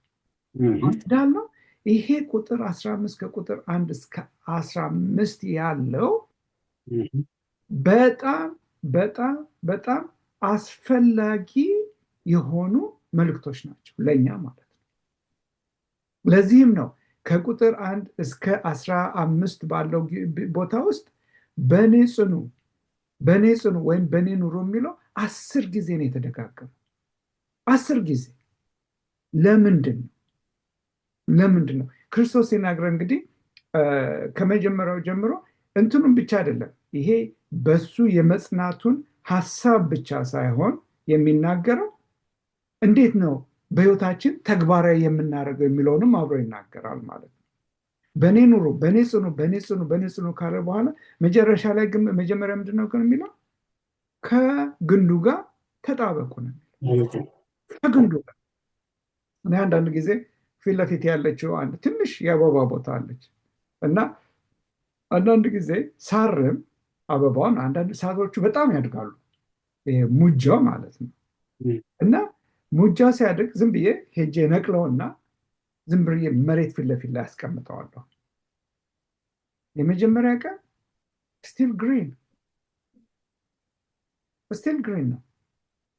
እንዳልነው ይሄ ቁጥር 15 ከቁጥር 1 እስከ 15 ያለው በጣም በጣም በጣም አስፈላጊ የሆኑ መልእክቶች ናቸው ለእኛ ማለት ነው። ለዚህም ነው ከቁጥር 1 እስከ 15 ባለው ቦታ ውስጥ በእኔ ጽኑ ወይም በእኔ ኑሮ የሚለው 10 ጊዜ ነው የተደጋገመው። 10 ጊዜ ለምንድን ነው ክርስቶስ ሲናገር እንግዲህ ከመጀመሪያው ጀምሮ እንትኑን ብቻ አይደለም ይሄ በሱ የመጽናቱን ሀሳብ ብቻ ሳይሆን የሚናገረው እንዴት ነው በህይወታችን ተግባራዊ የምናደርገው የሚለውንም አብሮ ይናገራል ማለት ነው። በእኔ ኑሮ በእኔ ጽኑ ካለ በኋላ መጨረሻ ላይ ግን መጀመሪያ ምንድነው ግን የሚለው ከግንዱ ጋር ተጣበቁ ነው። ከግንዱ ጋር እኔ አንዳንድ ጊዜ ፊት ለፊት ያለችው አንድ ትንሽ የአበባ ቦታ አለች እና አንዳንድ ጊዜ ሳርም አበባውን አንዳንድ ሳሮቹ በጣም ያድጋሉ። ይሄ ሙጃ ማለት ነው። እና ሙጃ ሲያድግ ዝም ብዬ ሄጄ ነቅለውና ዝም ብዬ መሬት ፊት ለፊት ላይ አስቀምጠዋለሁ። የመጀመሪያ ቀን ስቲል ግሪን ነው፣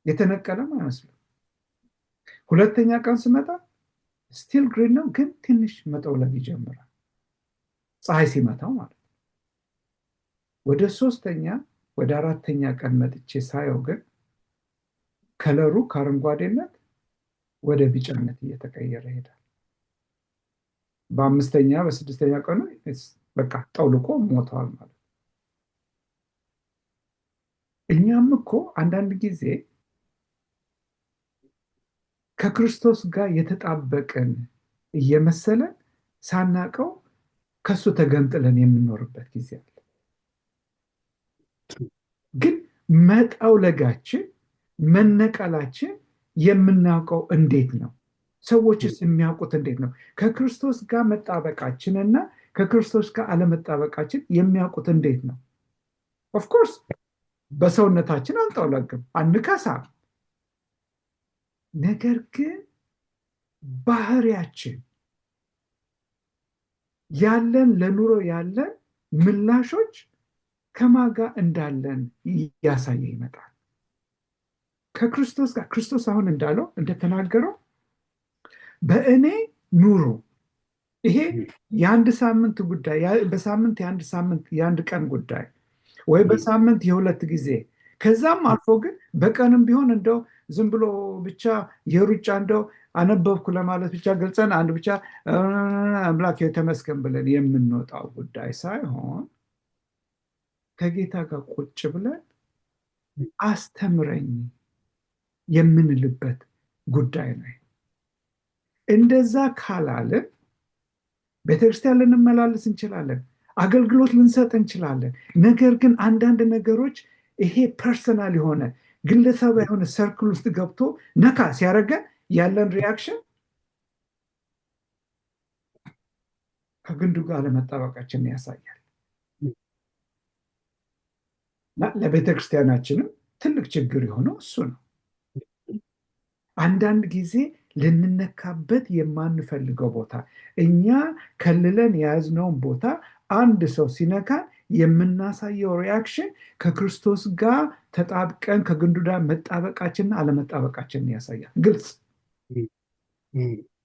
የተነቀለም አይመስልም። ሁለተኛ ቀን ስመጣ ስቲል ግሪን ነው፣ ግን ትንሽ መጠውለግ ይጀምራል ፀሐይ ሲመታው ማለት ነው። ወደ 3ኛ ወደ 4ኛ ቀን መጥቼ ሳየው ግን ከለሩ ከአረንጓዴነት ወደ ቢጫነት እየተቀየረ ይሄዳል። በ5ኛ በ6ኛ ቀኑ በቃ ጠውልቆ ሞተዋል ማለት ነው። እኛም እኮ አንዳንድ ጊዜ ከክርስቶስ ጋር የተጣበቅን እየመሰለን ሳናቀው ከሱ ተገንጥለን የምንኖርበት ጊዜ አለ። ግን መጠውለጋችን መነቀላችን የምናውቀው እንዴት ነው? ሰዎችስ የሚያውቁት እንዴት ነው? ከክርስቶስ ጋር መጣበቃችንና ከክርስቶስ ጋር አለመጣበቃችን የሚያውቁት እንዴት ነው? ኦፍኮርስ በሰውነታችን አንጠውለግም፣ አንከሳም። ነገር ግን ባህሪያችን ያለን ለኑሮ ያለን ምላሾች ከማጋ እንዳለን እያሳየ ይመጣል። ከክርስቶስ ጋር ክርስቶስ አሁን እንዳለው እንደተናገረው በእኔ ኑሮ ይሄ የአንድ ሳምንት ጉዳይ በሳምንት የአንድ ቀን ጉዳይ ወይ በሳምንት የ2 ጊዜ ከዛም አልፎ ግን በቀንም ቢሆን እንደው ዝም ብሎ ብቻ የሩጫ እንደው አነበብኩ ለማለት ብቻ ገልጸን አንድ ብቻ አምላክ የተመስገን ብለን የምንወጣው ጉዳይ ሳይሆን ከጌታ ጋር ቁጭ ብለን አስተምረኝ የምንልበት ጉዳይ ነው። እንደዛ ካላለን ቤተክርስቲያን ልንመላለስ እንችላለን፣ አገልግሎት ልንሰጥ እንችላለን። ነገር ግን አንዳንድ ነገሮች ይሄ ፐርሰናል የሆነ ግለሰብ የሆነ ሰርክል ውስጥ ገብቶ ነካ ሲያደርገን ያለን ሪያክሽን ከግንዱ ጋር ለመጣበቃችን ያሳያል። ለቤተክርስቲያናችንም ትልቅ ችግር የሆነው እሱ ነው። አንዳንድ ጊዜ ልንነካበት የማንፈልገው ቦታ እኛ ከልለን የያዝነውን ቦታ አንድ ሰው ሲነካን የምናሳየው ሪያክሽን ከክርስቶስ ጋር ተጣብቀን ከግንዱ ጋር መጣበቃችንና አለመጣበቃችንን ያሳያል።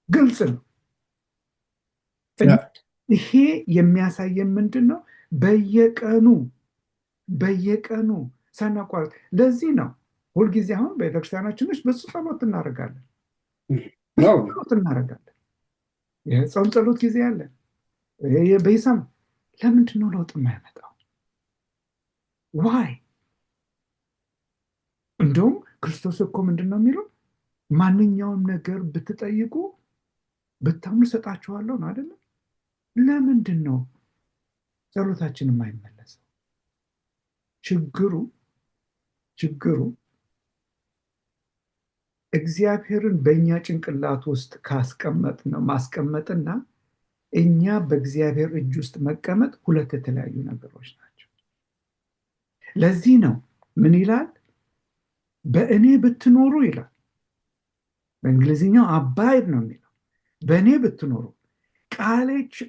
ግልጽ ነው። ይሄ የሚያሳየን ምንድን ነው? በየቀኑ ሳናቋርጥ። ለዚህ ነው ሁልጊዜ አሁን ቤተክርስቲያናችን ውስጥ ብዙ ጸሎት እናደርጋለን። የጾም ጸሎት ጊዜ አለን። በይሳም ለምንድን ነው ለውጥ የማያመጣው? ዋይ? እንደውም ክርስቶስ እኮ ምንድን ነው የሚለው? ማንኛውም ነገር ብትጠይቁ ብታምኑ እሰጣችኋለሁ ነው አይደለም? ለምንድን ነው ጸሎታችን የማይመለሰው? ችግሩ እግዚአብሔርን በእኛ ጭንቅላት ውስጥ ማስቀመጥና እኛ በእግዚአብሔር እጅ ውስጥ መቀመጥ ሁለት የተለያዩ ነገሮች ናቸው። ለዚህ ነው ምን ይላል? በእኔ ብትኖሩ ይላል። በእንግሊዝኛው አባይድ ነው የሚለው። በእኔ ብትኖሩ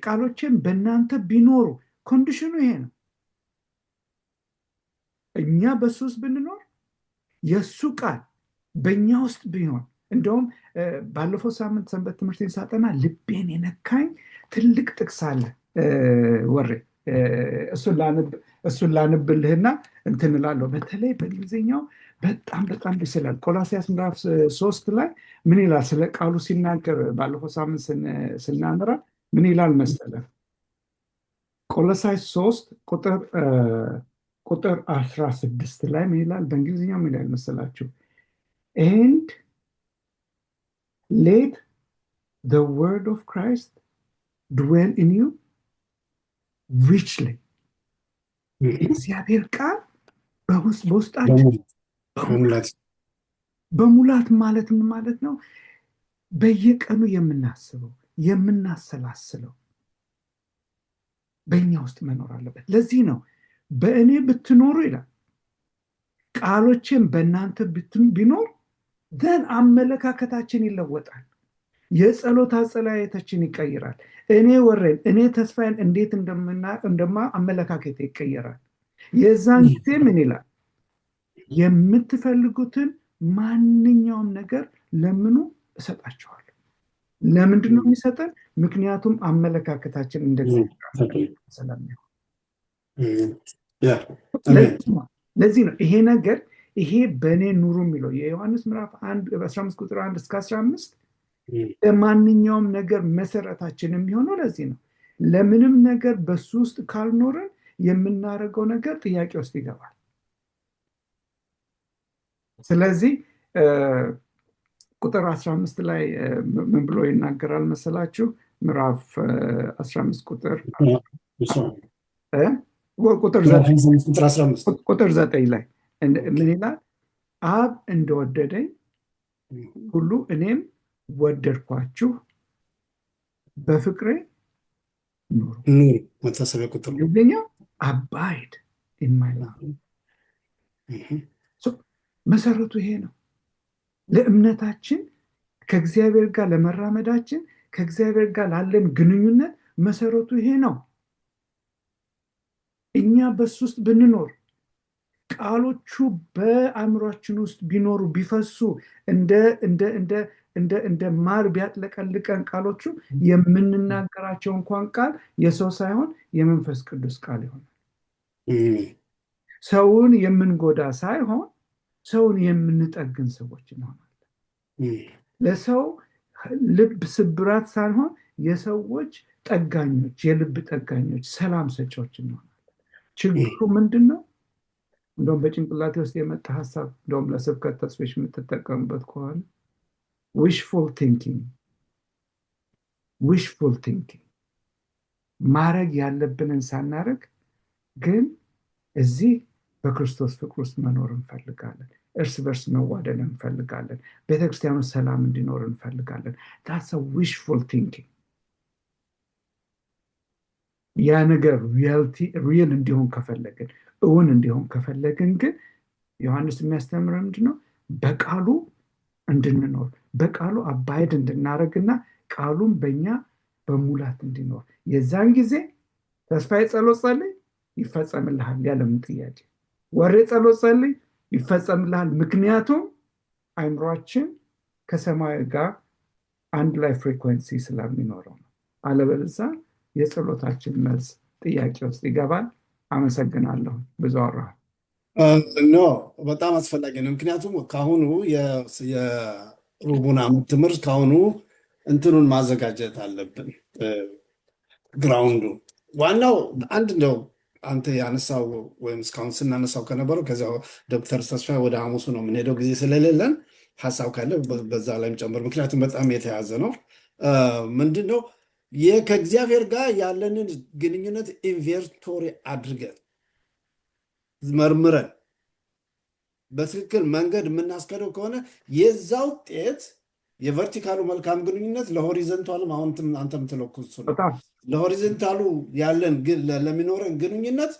ቃሎችን በእናንተ ቢኖሩ። ኮንዲሽኑ ይሄ ነው። እኛ በሱ ውስጥ ብንኖር የእሱ ቃል በእኛ ውስጥ ቢሆን። እንደውም ባለፈው ሳምንት ሰንበት ትምህርቴን ሳጠና ልቤን የነካኝ ትልቅ ጥቅስ አለ። ወሬ እሱን ላንብልህና እንትን እላለሁ። በተለይ በእንግሊዝኛው በጣም ደስ ይላል። ቆላስይስ ምዕራፍ 3 ላይ ምን ይላል? ስለ ቃሉ ሲናገር ባለፈው ሳምንት ስናምራ ምን ይላል መሰለ? ቆላስይስ 3 ቁጥር 16 ላይ ምን ይላል? በእንግሊዝኛው ምን ይላል መሰላችሁ? And let the word of Christ dwell in you richly. እግዚአብሔር ቃል በውስጣችን በሙላት ማለት ምን ማለት ነው? በየቀኑ የምናስበው የምናሰላስለው በእኛ ውስጥ መኖር አለበት። ለዚህ ነው በእኔ ብትኖሩ ይላል፣ ቃሎችን በእናንተ ቢኖር ደን አመለካከታችን ይለወጣል። የጸሎት አጸላየታችን ይቀይራል። እኔ ተስፋዬን እንዴት እንደማ አመለካከት ይቀየራል። የዛን ጊዜ ምን ይላል? የምትፈልጉትን ማንኛውም ነገር ለምኑ እሰጣችኋለሁ። ለምንድን ነው የሚሰጠን? ምክንያቱም አመለካከታችን እንደዚህ ስለሚሆን። ለዚህ ነው ይሄ ነገር ይሄ በእኔ ኑሩ የሚለው የዮሐንስ ምዕራፍ 15 ቁጥር 1 እስከ 15 ለማንኛውም ነገር መሰረታችን የሚሆነው ለዚህ ነው። ለምንም ነገር በሱ ውስጥ ካልኖርን የምናደርገው ነገር ጥያቄ ውስጥ ይገባል። ስለዚህ ቁጥር 15 ላይ ምን ብሎ ይናገራል መሰላችሁ? ምዕራፍ 15 ቁጥር 9 ላይ ምን ይላል? አብ እንደወደደኝ ሁሉ እኔም ወደድኳችሁ፣ በፍቅሬ ኑሩ። መታሰቢያ ቁጥር አባይድ ኢን ማይ ላቭ። መሰረቱ ይሄ ነው። ለእምነታችን ከእግዚአብሔር ጋር ለመራመዳችን ከእግዚአብሔር ጋር ላለን ግንኙነት መሰረቱ ይሄ ነው። እኛ በሱ ውስጥ ብንኖር ቃሎቹ በአእምሯችን ውስጥ ቢኖሩ ቢፈሱ እንደ ማር ቢያጥለቀልቀን ቃሎቹ የምንናገራቸው እንኳን ቃል የሰው ሳይሆን የመንፈስ ቅዱስ ቃል ይሆናል። ሰውን የምንጎዳ ሳይሆን ሰውን የምንጠግን ሰዎች እንሆናለን። ለሰው ልብ ስብራት ሳይሆን የሰዎች ጠጋኞች፣ የልብ ጠጋኞች፣ ሰላም ሰጪዎች እንሆናለን። ችግሩ ምንድን ነው? እንደውም በጭንቅላቴ ውስጥ የመጣ ሀሳብ እንደውም ለስብከት ተስፋሽ የምትጠቀሙበት ከሆነ ዊሽፉል ቲንኪንግ ማድረግ ያለብንን ሳናረግ ግን እዚህ በክርስቶስ ፍቅር ውስጥ መኖር እንፈልጋለን። እርስ በርስ መዋደድ እንፈልጋለን። ቤተክርስቲያኑ ሰላም እንዲኖር እንፈልጋለን። that's a wishful thinking። ያ ነገር ሪል እንዲሆን ከፈለግን እውን እንዲሆን ከፈለግን ግን ዮሐንስ የሚያስተምረን ምንድነው? በቃሉ እንድንኖር በቃሉ አባይድ እንድናረግና ቃሉን በእኛ በሙላት እንዲኖር። የዛን ጊዜ ተስፋዬ ጸሎት ጸልይ ይፈጸምልሃል። ያለምን ጥያቄ ወሬ ጸሎት ጸልይ ይፈጸምልሃል። ምክንያቱም አይምሯችን ከሰማይ ጋር አንድ ላይ ፍሪኩዌንሲ ስለሚኖረው ነው። አለበለዚያ የጸሎታችን መልስ ጥያቄ ውስጥ ይገባል። አመሰግናለሁ። ብዙ አወራሁ። ኖ በጣም አስፈላጊ ነው። ምክንያቱም ከአሁኑ የሩቡን ዓመት ትምህርት ከአሁኑ እንትኑን ማዘጋጀት አለብን። ግራውንዱ ዋናው አንድ ነው። አንተ ያነሳው ወይም እስካሁን ስናነሳው ከነበረው ከዚያ ዶክተር ተስፋ ወደ ሐሙሱ ነው የምንሄደው ጊዜ ስለሌለን ሀሳብ ካለ በዛ ላይም ጨምር። ምክንያቱም በጣም የተያዘ ነው። ምንድን ነው ከእግዚአብሔር ጋር ያለንን ግንኙነት ኢንቨንቶሪ አድርገን መርምረን በትክክል መንገድ የምናስከደው ከሆነ የዛ ውጤት የቨርቲካሉ መልካም ግንኙነት ለሆሪዘንታሉም አሁን አንተ የምትለኩት ለሆሪዘንታሉ ያለን ለሚኖረን ግንኙነት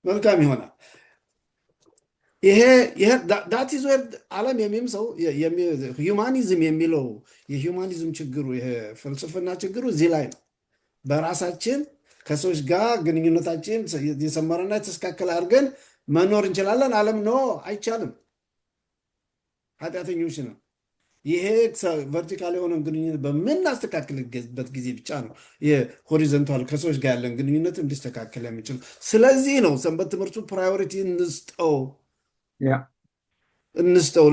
መልካም ይሆናል። ይሄ ዳት ኢዝ ዌር ዓለም የሚም ሰው ሂውማኒዝም የሚለው የሂውማኒዝም ችግሩ ይሄ ፍልስፍና ችግሩ እዚህ ላይ ነው። በራሳችን ከሰዎች ጋር ግንኙነታችን የሰመረና የተስተካከለ አድርገን መኖር እንችላለን። ዓለም ነው አይቻልም፣ ኃጢአተኞች ነው። ይሄ ቨርቲካል የሆነን ግንኙነት በምናስተካክልበት ጊዜ ብቻ ነው የሆሪዘንታል ከሰዎች ጋር ያለን ግንኙነት እንዲስተካከል የሚችል። ስለዚህ ነው ሰንበት ትምህርቱ ፕራዮሪቲ እንስጠው።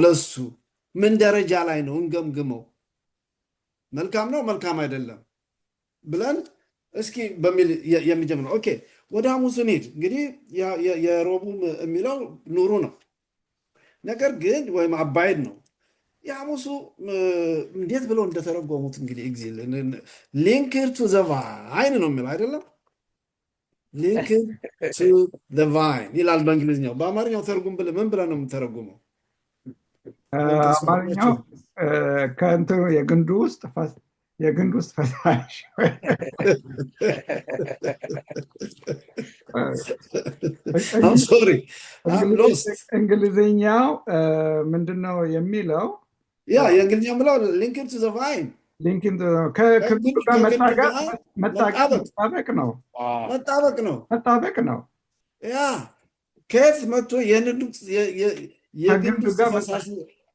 ለሱ ምን ደረጃ ላይ ነው እንገምግመው። መልካም ነው መልካም አይደለም ብለን እስኪ በሚል የሚጀምር ነው። ኦኬ ወደ ሐሙሱ እንሂድ። እንግዲህ የሮቡ የሚለው ኑሩ ነው፣ ነገር ግን ወይም አባይድ ነው። የሐሙሱ እንዴት ብለው እንደተረጎሙት እንግዲህ ሊንክድ ቱ ዘ ቫይን ነው የሚለው አይደለም። ሊንክድ ቱ ዘ ቫይን ይላል በእንግሊዝኛው። በአማርኛው ተርጉም ብለህ ምን ብለህ ነው የምተረጉመው? አማርኛው ከእንትኑ የግንዱ ውስጥ ፈሳሽ እንግሊዝኛው ምንድነው የሚለው? የእንግሊዝኛው ብለው ሊንክድ ቱ ዘ ቫይን ከግንዱ ጋር መጣበቅ ነው። ያ ከየት መጥቶ የግንዱ ፈሳሽ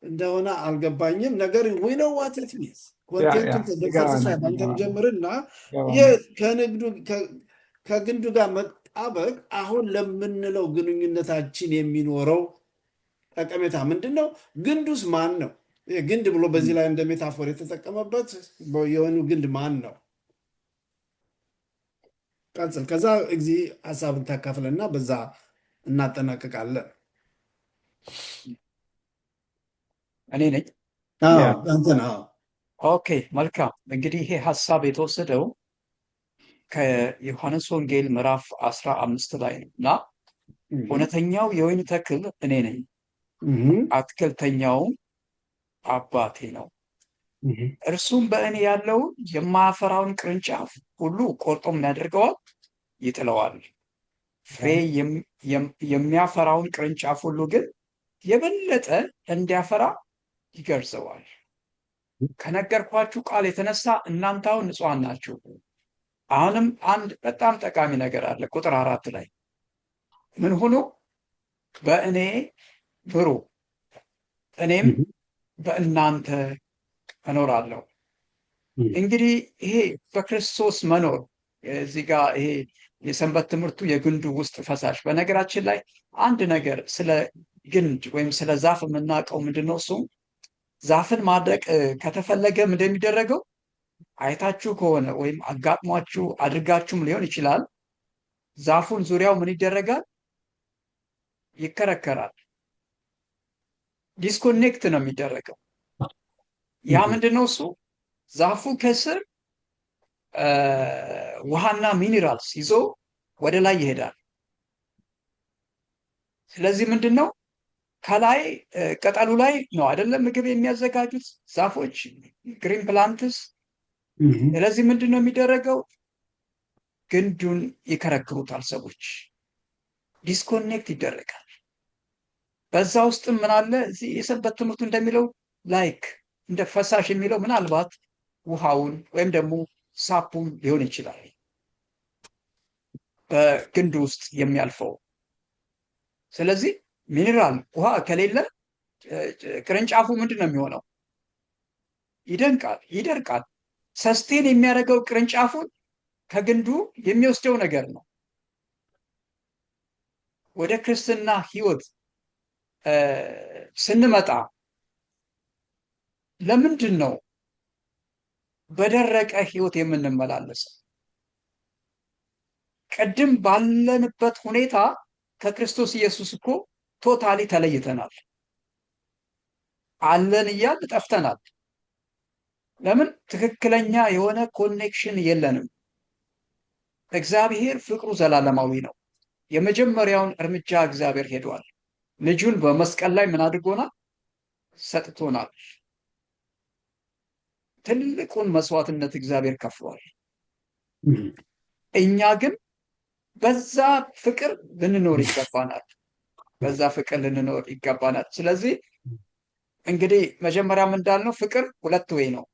እንደሆነ አልገባኝም። ነገር ዊ ኖው ዋት ኢት ሚንስ ኮንቴንቱን ጀምርና ከግንዱ ጋር መጣበቅ አሁን ለምንለው ግንኙነታችን የሚኖረው ጠቀሜታ ምንድን ነው? ግንዱስ ማን ነው? ግንድ ብሎ በዚህ ላይ እንደ ሜታፎር የተጠቀመበት የሆኑ ግንድ ማን ነው? ቀጽል። ከዛ ጊዜ ሀሳብን ታካፍለና በዛ እናጠናቅቃለን። እኔ ነኝ። ኦኬ መልካም። እንግዲህ ይሄ ሀሳብ የተወሰደው ከዮሐንስ ወንጌል ምዕራፍ 15 ላይ ነው እና እውነተኛው የወይን ተክል እኔ ነኝ፣ አትክልተኛውም አባቴ ነው። እርሱም በእኔ ያለው የማያፈራውን ቅርንጫፍ ሁሉ ቆርጦ ምን ያደርገዋል? ይጥለዋል። ፍሬ የሚያፈራውን ቅርንጫፍ ሁሉ ግን የበለጠ እንዲያፈራ ይገርዘዋል። ከነገርኳችሁ ቃል የተነሳ እናንተ አሁን ንጹሐን ናችሁ። አሁንም አንድ በጣም ጠቃሚ ነገር አለ። ቁጥር 4 ላይ ምን ሆኖ በእኔ ብሩ እኔም በእናንተ እኖራለሁ። እንግዲህ ይሄ በክርስቶስ መኖር እዚህ ጋር ይሄ የሰንበት ትምህርቱ የግንዱ ውስጥ ፈሳሽ። በነገራችን ላይ አንድ ነገር ስለ ግንድ ወይም ስለ ዛፍ የምናውቀው ምንድነው? እሱ ዛፍን ማድረቅ ከተፈለገ እንደሚደረገው አይታችሁ ከሆነ ወይም አጋጥሟችሁ አድርጋችሁም ሊሆን ይችላል። ዛፉን ዙሪያው ምን ይደረጋል? ይከረከራል። ዲስኮኔክት ነው የሚደረገው። ያ ምንድነው? እሱ ዛፉ ከስር ውሃና ሚኒራልስ ይዞ ወደ ላይ ይሄዳል። ስለዚህ ምንድነው ከላይ ቅጠሉ ላይ ነው አይደለም ምግብ የሚያዘጋጁት ዛፎች ግሪን ፕላንትስ። ስለዚህ ምንድነው የሚደረገው? ግንዱን ይከረክሩታል ሰዎች፣ ዲስኮኔክት ይደረጋል። በዛ ውስጥም ምን አለ? እዚህ የሰንበት ትምህርቱ እንደሚለው ላይክ እንደ ፈሳሽ የሚለው ምናልባት ውሃውን ወይም ደግሞ ሳፑም ሊሆን ይችላል በግንድ ውስጥ የሚያልፈው። ስለዚህ ሚኒራል ውሃ ከሌለ ቅርንጫፉ ምንድን ነው የሚሆነው? ይደርቃል። ሰስቴን የሚያደርገው ቅርንጫፉን ከግንዱ የሚወስደው ነገር ነው። ወደ ክርስትና ህይወት ስንመጣ ለምንድን ነው በደረቀ ህይወት የምንመላለሰው? ቅድም ባለንበት ሁኔታ ከክርስቶስ ኢየሱስ እኮ ቶታሊ ተለይተናል። አለን እያል ጠፍተናል። ለምን? ትክክለኛ የሆነ ኮኔክሽን የለንም። እግዚአብሔር ፍቅሩ ዘላለማዊ ነው። የመጀመሪያውን እርምጃ እግዚአብሔር ሄዷል። ልጁን በመስቀል ላይ ምን አድርጎናል? ሰጥቶናል። ትልቁን መስዋዕትነት እግዚአብሔር ከፍሏል። እኛ ግን በዛ ፍቅር ልንኖር ይገባናል። በዛ ፍቅር ልንኖር ይገባናል። ስለዚህ እንግዲህ መጀመሪያም እንዳልነው ፍቅር ሁለት ወይ ነው።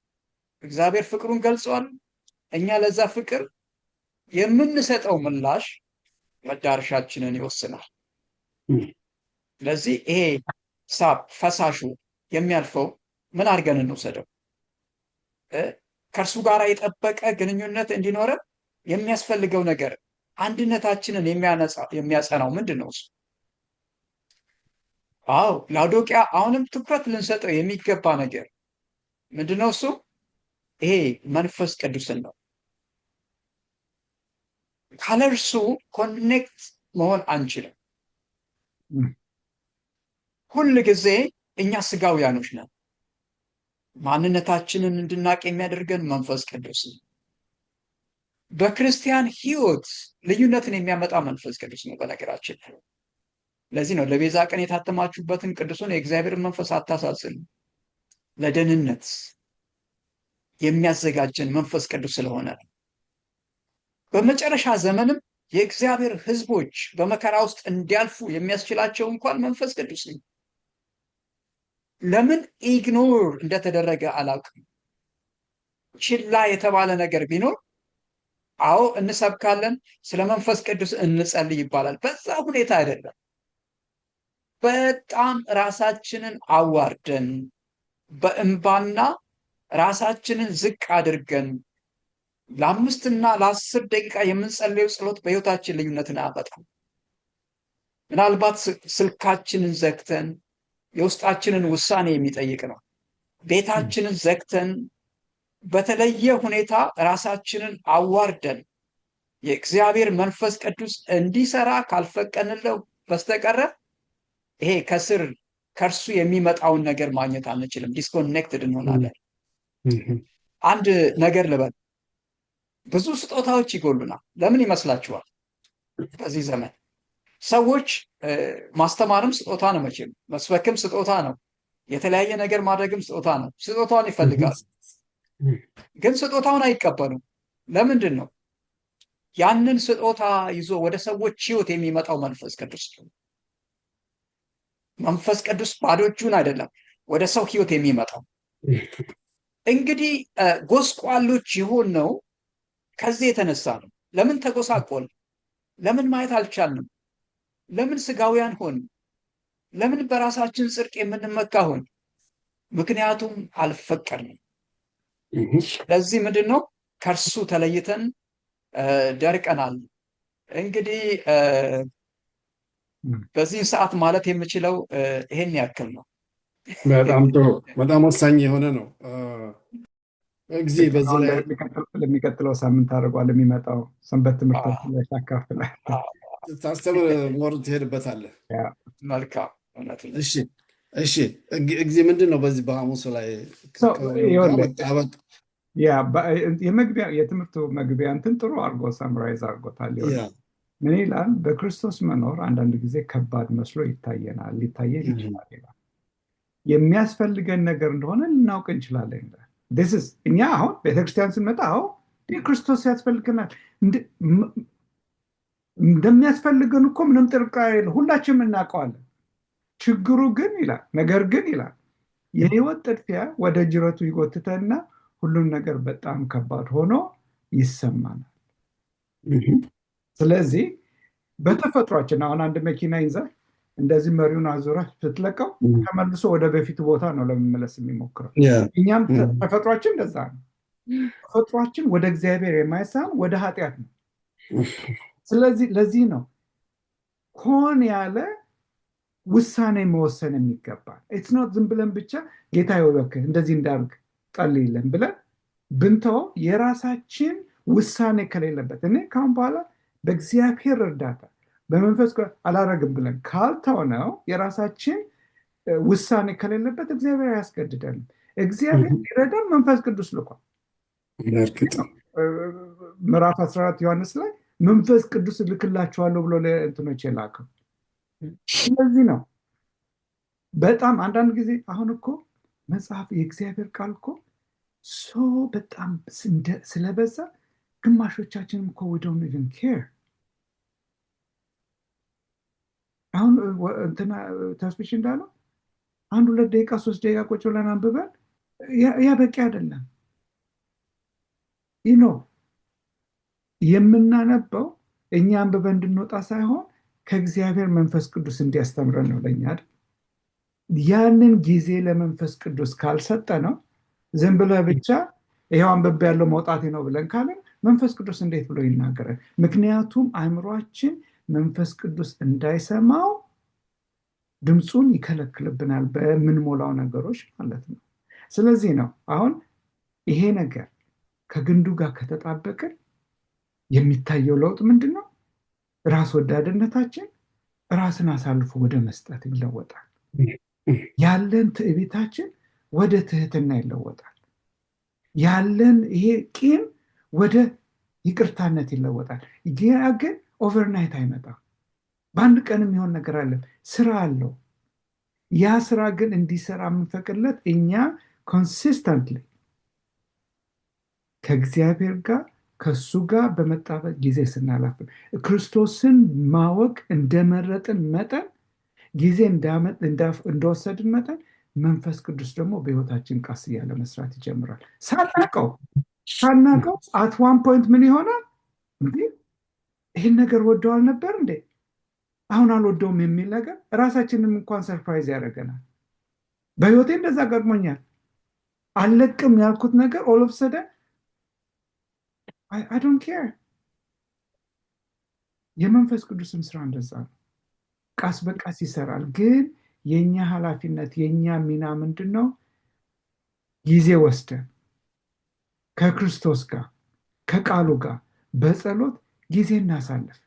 እግዚአብሔር ፍቅሩን ገልጿል። እኛ ለዛ ፍቅር የምንሰጠው ምላሽ መዳረሻችንን ይወስናል። ስለዚህ ይሄ ሳብ ፈሳሹ የሚያልፈው ምን አድርገን እንውሰደው? ከእርሱ ጋር የጠበቀ ግንኙነት እንዲኖረን የሚያስፈልገው ነገር አንድነታችንን የሚያጸናው ምንድን ነው? እሱ አዎ ላዶቅያ አሁንም ትኩረት ልንሰጠው የሚገባ ነገር ምንድን ነው? እሱ ይሄ መንፈስ ቅዱስን ነው። ካለ እርሱ ኮኔክት መሆን አንችልም። ሁል ጊዜ እኛ ስጋውያኖች ነን። ማንነታችንን እንድናቅ የሚያደርገን መንፈስ ቅዱስ ነው። በክርስቲያን ህይወት ልዩነትን የሚያመጣ መንፈስ ቅዱስ ነው። በነገራችን ለዚህ ነው ለቤዛ ቀን የታተማችሁበትን ቅዱሱን የእግዚአብሔርን መንፈስ አታሳዝኑ። ለደህንነት የሚያዘጋጀን መንፈስ ቅዱስ ስለሆነ ነው። በመጨረሻ ዘመንም የእግዚአብሔር ህዝቦች በመከራ ውስጥ እንዲያልፉ የሚያስችላቸው እንኳን መንፈስ ቅዱስ ነው። ለምን ኢግኖር እንደተደረገ አላውቅም። ችላ የተባለ ነገር ቢኖር አዎ እንሰብካለን፣ ስለ መንፈስ ቅዱስ እንጸልይ ይባላል። በዛ ሁኔታ አይደለም። በጣም ራሳችንን አዋርደን በእንባና ራሳችንን ዝቅ አድርገን ለ5 እና ለ10 ደቂቃ የምንጸልየው ጸሎት በህይወታችን ልዩነትን አያመጣም። ምናልባት ስልካችንን ዘግተን የውስጣችንን ውሳኔ የሚጠይቅ ነው። ቤታችንን ዘግተን በተለየ ሁኔታ ራሳችንን አዋርደን የእግዚአብሔር መንፈስ ቅዱስ እንዲሰራ ካልፈቀንለው በስተቀረ ይሄ ከእርሱ የሚመጣውን ነገር ማግኘት አንችልም። ዲስኮኔክትድ እንሆናለን። አንድ ነገር ልበል፣ ብዙ ስጦታዎች ይጎሉናል። ለምን ይመስላችኋል? በዚህ ዘመን ሰዎች ማስተማርም ስጦታ ነው፣ መቼም መስበክም ስጦታ ነው፣ የተለያየ ነገር ማድረግም ስጦታ ነው። ስጦታውን ይፈልጋሉ፣ ግን ስጦታውን አይቀበሉም። ለምንድን ነው? ያንን ስጦታ ይዞ ወደ ሰዎች ህይወት የሚመጣው መንፈስ ቅዱስ ነው። መንፈስ ቅዱስ ባዶ እጁን አይደለም ወደ ሰው ህይወት የሚመጣው። እንግዲህ ጎስቋሎች የሆን ነው ከዚህ የተነሳ ነው። ለምን ተጎሳቆል? ለምን ማየት አልቻልንም? ለምን ስጋውያን ሆን? ለምን በራሳችን ጽድቅ የምንመካ ሆን? ምክንያቱም አልፈቀድንም። ለዚህ ምንድን ነው ከእርሱ ተለይተን ደርቀናል። እንግዲህ በዚህን ሰዓት ማለት የምችለው ይሄን ያክል ነው። በጣም ጥሩ፣ በጣም ወሳኝ የሆነ ነው። ጊዜ በዚህ ላይ ለሚቀጥለው ሳምንት አድርጓል። የሚመጣው ሰንበት ትምህርታችን ላይ ታካፍላል፣ ታስተምር፣ ሞር ትሄድበታለህ። መልካም። እሺ ጊዜ ምንድን ነው በዚህ በሐሙሱ ላይ የትምህርቱ መግቢያ እንትን ጥሩ አድርጎ ሳምራይዝ አድርጎታል። ምን ይላል? በክርስቶስ መኖር አንዳንድ ጊዜ ከባድ መስሎ ይታየናል፣ ሊታየን ይችላል ይላል። የሚያስፈልገን ነገር እንደሆነ ልናውቅ እንችላለን ይላል። እኛ አሁን ቤተክርስቲያን ስንመጣ ክርስቶስ ያስፈልገናል እንደሚያስፈልገን እኮ ምንም ጥርጣሬ የለም፣ ሁላችንም እናውቀዋለን። ችግሩ ግን ይላል ነገር ግን ይላል የህይወት ጥድፊያ ወደ ጅረቱ ይጎትተና ሁሉም ነገር በጣም ከባድ ሆኖ ይሰማናል። ስለዚህ በተፈጥሯችን አሁን አንድ መኪና ይዘህ እንደዚህ መሪውን አዙረህ ስትለቀው ተመልሶ ወደ በፊቱ ቦታ ነው ለመመለስ የሚሞክረው። እኛም ተፈጥሯችን እንደዛ ነው። ተፈጥሯችን ወደ እግዚአብሔር የማይሳን ወደ ኃጢአት ነው። ስለዚህ ለዚህ ነው ሆን ያለ ውሳኔ መወሰን የሚገባል። ኢትስ ኖት ዝም ብለን ብቻ ጌታ ይወበክህ እንደዚህ እንዳርግ ጸልይልን ብለን ብንተወው የራሳችን ውሳኔ ከሌለበት እኔ ካሁን በኋላ በእግዚአብሔር እርዳታ በመንፈስ አላረግም ብለን ካልተውነው የራሳችን ውሳኔ ከሌለበት እግዚአብሔር አያስገድደንም። እግዚአብሔር ይረዳን መንፈስ ቅዱስ ልኳል። ምዕራፍ 14 ዮሐንስ ላይ መንፈስ ቅዱስ ልክላችኋለሁ ብሎ ለእንትኖች የላከው ስለዚህ ነው። በጣም አንዳንድ ጊዜ አሁን እኮ መጽሐፍ የእግዚአብሔር ቃል እኮ በጣም ስለበዛ ግማሾቻችንም እኮ we don't even care። አሁን እንትና ተስፍሽ እንዳለው 1-2 ደቂቃ 3 ደቂቃ ቁጭ ብለን አንብበን ያ በቂ አይደለም። የምናነበው እኛ አንብበን እንድንወጣ ሳይሆን ከእግዚአብሔር መንፈስ ቅዱስ እንዲያስተምረን ነው ለኛ አይደል? ያንን ጊዜ ለመንፈስ ቅዱስ ካልሰጠ ነው ዝም ብለህ ብቻ ይሄው አንብቤ ያለው መውጣቴ ነው ብለን ካለን መንፈስ ቅዱስ እንዴት ብሎ ይናገራል? ምክንያቱም አእምሯችን መንፈስ ቅዱስ እንዳይሰማው ድምፁን ይከለክልብናል በምንሞላው ነገሮች ማለት ነው። ስለዚህ ነው አሁን ይሄ ነገር ከግንዱ ጋር ከተጣበቅን የሚታየው ለውጥ ምንድነው? ራስ ወዳድነታችን ራስን አሳልፎ ወደ መስጠት ይለወጣል። ያለን ትዕቢታችን ወደ ትህትና ይለወጣል። ያለን ይሄ ቂም ወደ ይቅርታነት ይለወጣል። ያ ግን ኦቨርናይት አይመጣም። በአንድ ቀን የሚሆን ነገር አለ፣ ስራ አለው። ያ ስራ ግን እንዲሰራ የምንፈቅድለት እኛ ኮንሲስተንትሊ ከእግዚአብሔር ጋር ከሱ ጋር በመጣበቅ ጊዜ ስናላፍ ክርስቶስን ማወቅ እንደመረጥን መጠን ጊዜ እንደወሰድን መጠን መንፈስ ቅዱስ ደግሞ በህይወታችን ቃስ እያለ መስራት ይጀምራል። ሳናቀው አት ዋን ፖይንት ምን ይሆናል? እንዴ ይህን ነገር ወደዋል ነበር እንዴ አሁን አልወደውም የሚል ነገር ራሳችንን እንኳን ሰርፕራይዝ ያደርገናል። በህይወቴ እንደዛ ገጥሞኛል። አልለቅም ያልኩት ነገር ኦል ኦፍ ሰደን I don't care። የመንፈስ ቅዱስም ስራ እንደዛ ነው። ቃስ በቃስ ይሰራል። ግን የኛ ኃላፊነት የኛ ሚና ምንድነው? ጊዜ ወስደን ከክርስቶስ ጋር ከቃሉ ጋር በጸሎት ጊዜ እናሳልፍ።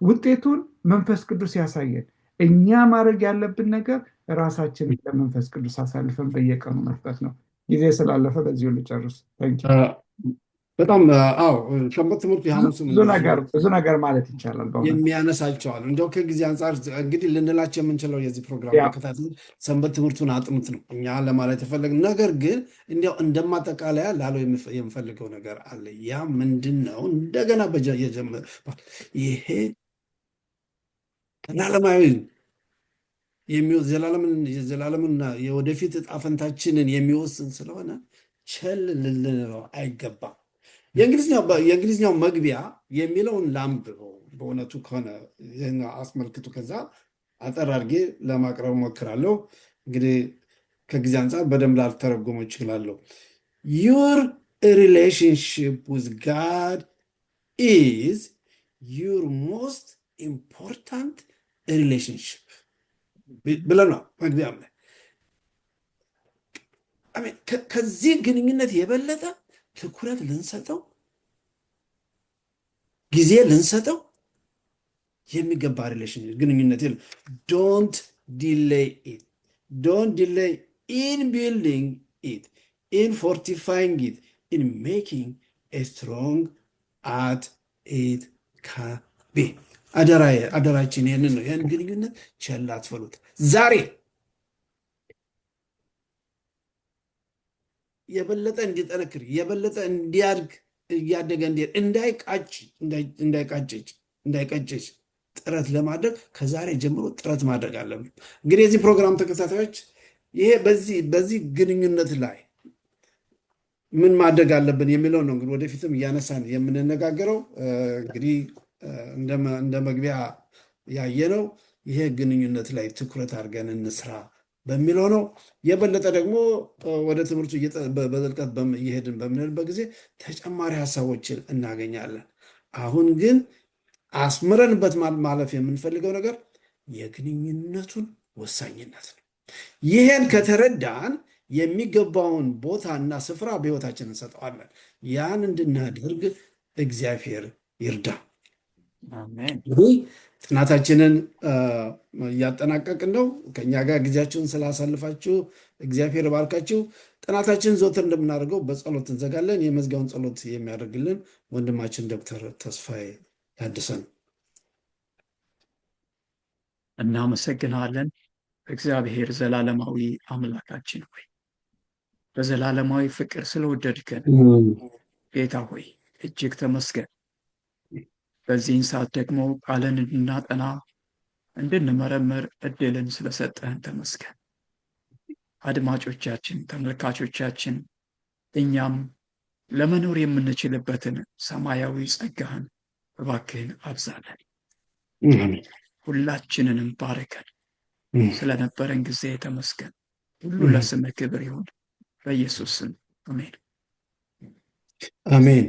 ውጤቱን መንፈስ ቅዱስ ያሳየን። እኛ ማድረግ ያለብን ነገር ራሳችንን ለመንፈስ ቅዱስ አሳልፈን በየቀኑ መስጠት ነው። ጊዜ ስላለፈ በዚሁ ልጨርስ። በጣም ሰንበት ትምህርት የሐሙስ ብዙ ነገር ማለት ይቻላል የሚያነሳቸዋል። እንደው ከጊዜ አንጻር እንግዲህ ልንላቸው የምንችለው የዚህ ፕሮግራም ተከታታይ ሰንበት ትምህርቱን አጥኑት ነው እኛ ለማለት የፈለግን። ነገር ግን እንዲያው እንደማጠቃለያ ላለው የምፈልገው ነገር አለ። ያ ምንድን ነው? እንደገና ይሄ ዘላለማዊ ዘላለምና የወደፊት ዕጣ ፈንታችንን የሚወስን ስለሆነ ቸል ልንለው አይገባም። የእንግሊዝኛው መግቢያ የሚለውን ላንብበው በእውነቱ ከሆነ አስመልክቱ፣ ከዛ አጠር አድርጌ ለማቅረብ ሞክራለሁ። እንግዲህ ከጊዜ አንጻር በደንብ ላልተረጎመው ይችላለሁ። your relationship with God is your most important relationship ብለናል መግቢያ ላይ። ከዚህ ግንኙነት የበለጠ ትኩረት ልንሰጠው ጊዜ ልንሰጠው የሚገባ ሪሌሽንሽፕ ግንኙነት የለም። ዶንት ዲሌይ ኢት ዶንት ዲሌይ ኢን ቢልዲንግ ኢት ኢን ፎርቲፋይንግ ኢት ኢን ሜኪንግ ኤ ስትሮንግ አት ኢት ካን ቢ። አደራችን ይህንን ነው። ይህን ግንኙነት ቸል አትበሉት። ዛሬ የበለጠ እንዲጠነክር የበለጠ እንዲያድግ እያደገ እንዲሄድ እንዳይቀጭጭ ጥረት ለማድረግ ከዛሬ ጀምሮ ጥረት ማድረግ አለብን። እንግዲህ የዚህ ፕሮግራም ተከታታዮች ይሄ በዚህ ግንኙነት ላይ ምን ማድረግ አለብን የሚለው ነው እንግዲህ ወደፊትም እያነሳን የምንነጋገረው። እንግዲህ እንደ መግቢያ ያየነው ይሄ ግንኙነት ላይ ትኩረት አድርገን እንስራ በሚለው ነው። የበለጠ ደግሞ ወደ ትምህርቱ በጥልቀት እየሄድን በምንልበት ጊዜ ተጨማሪ ሀሳቦችን እናገኛለን። አሁን ግን አስምረንበት ማለፍ የምንፈልገው ነገር የግንኙነቱን ወሳኝነት ነው። ይሄን ከተረዳን የሚገባውን ቦታና ስፍራ በሕይወታችን እንሰጠዋለን። ያን እንድናደርግ እግዚአብሔር ይርዳ። እንግዲህ ጥናታችንን እያጠናቀቅን ነው። ከእኛ ጋር ጊዜያችሁን ስላሳልፋችሁ እግዚአብሔር ባርካችሁ። ጥናታችን ዘወትር እንደምናደርገው በጸሎት እንዘጋለን። የመዝጊያውን ጸሎት የሚያደርግልን ወንድማችን ዶክተር ተስፋዬ ታደሰ ነው። እናመሰግናለን። እግዚአብሔር ዘላለማዊ አምላካችን ሆይ በዘላለማዊ ፍቅር ስለወደድከን ጌታ ሆይ እጅግ ተመስገን። በዚህን ሰዓት ደግሞ ቃልን እንድናጠና እንድንመረምር እድልን ስለሰጠህን ተመስገን። አድማጮቻችን፣ ተመልካቾቻችን እኛም ለመኖር የምንችልበትን ሰማያዊ ጸጋህን እባክህን አብዛለን። ሁላችንንም ባርከን። ስለነበረን ጊዜ ተመስገን። ሁሉ ለስምህ ክብር ይሁን። በኢየሱስ ስም አሜን። አሜን።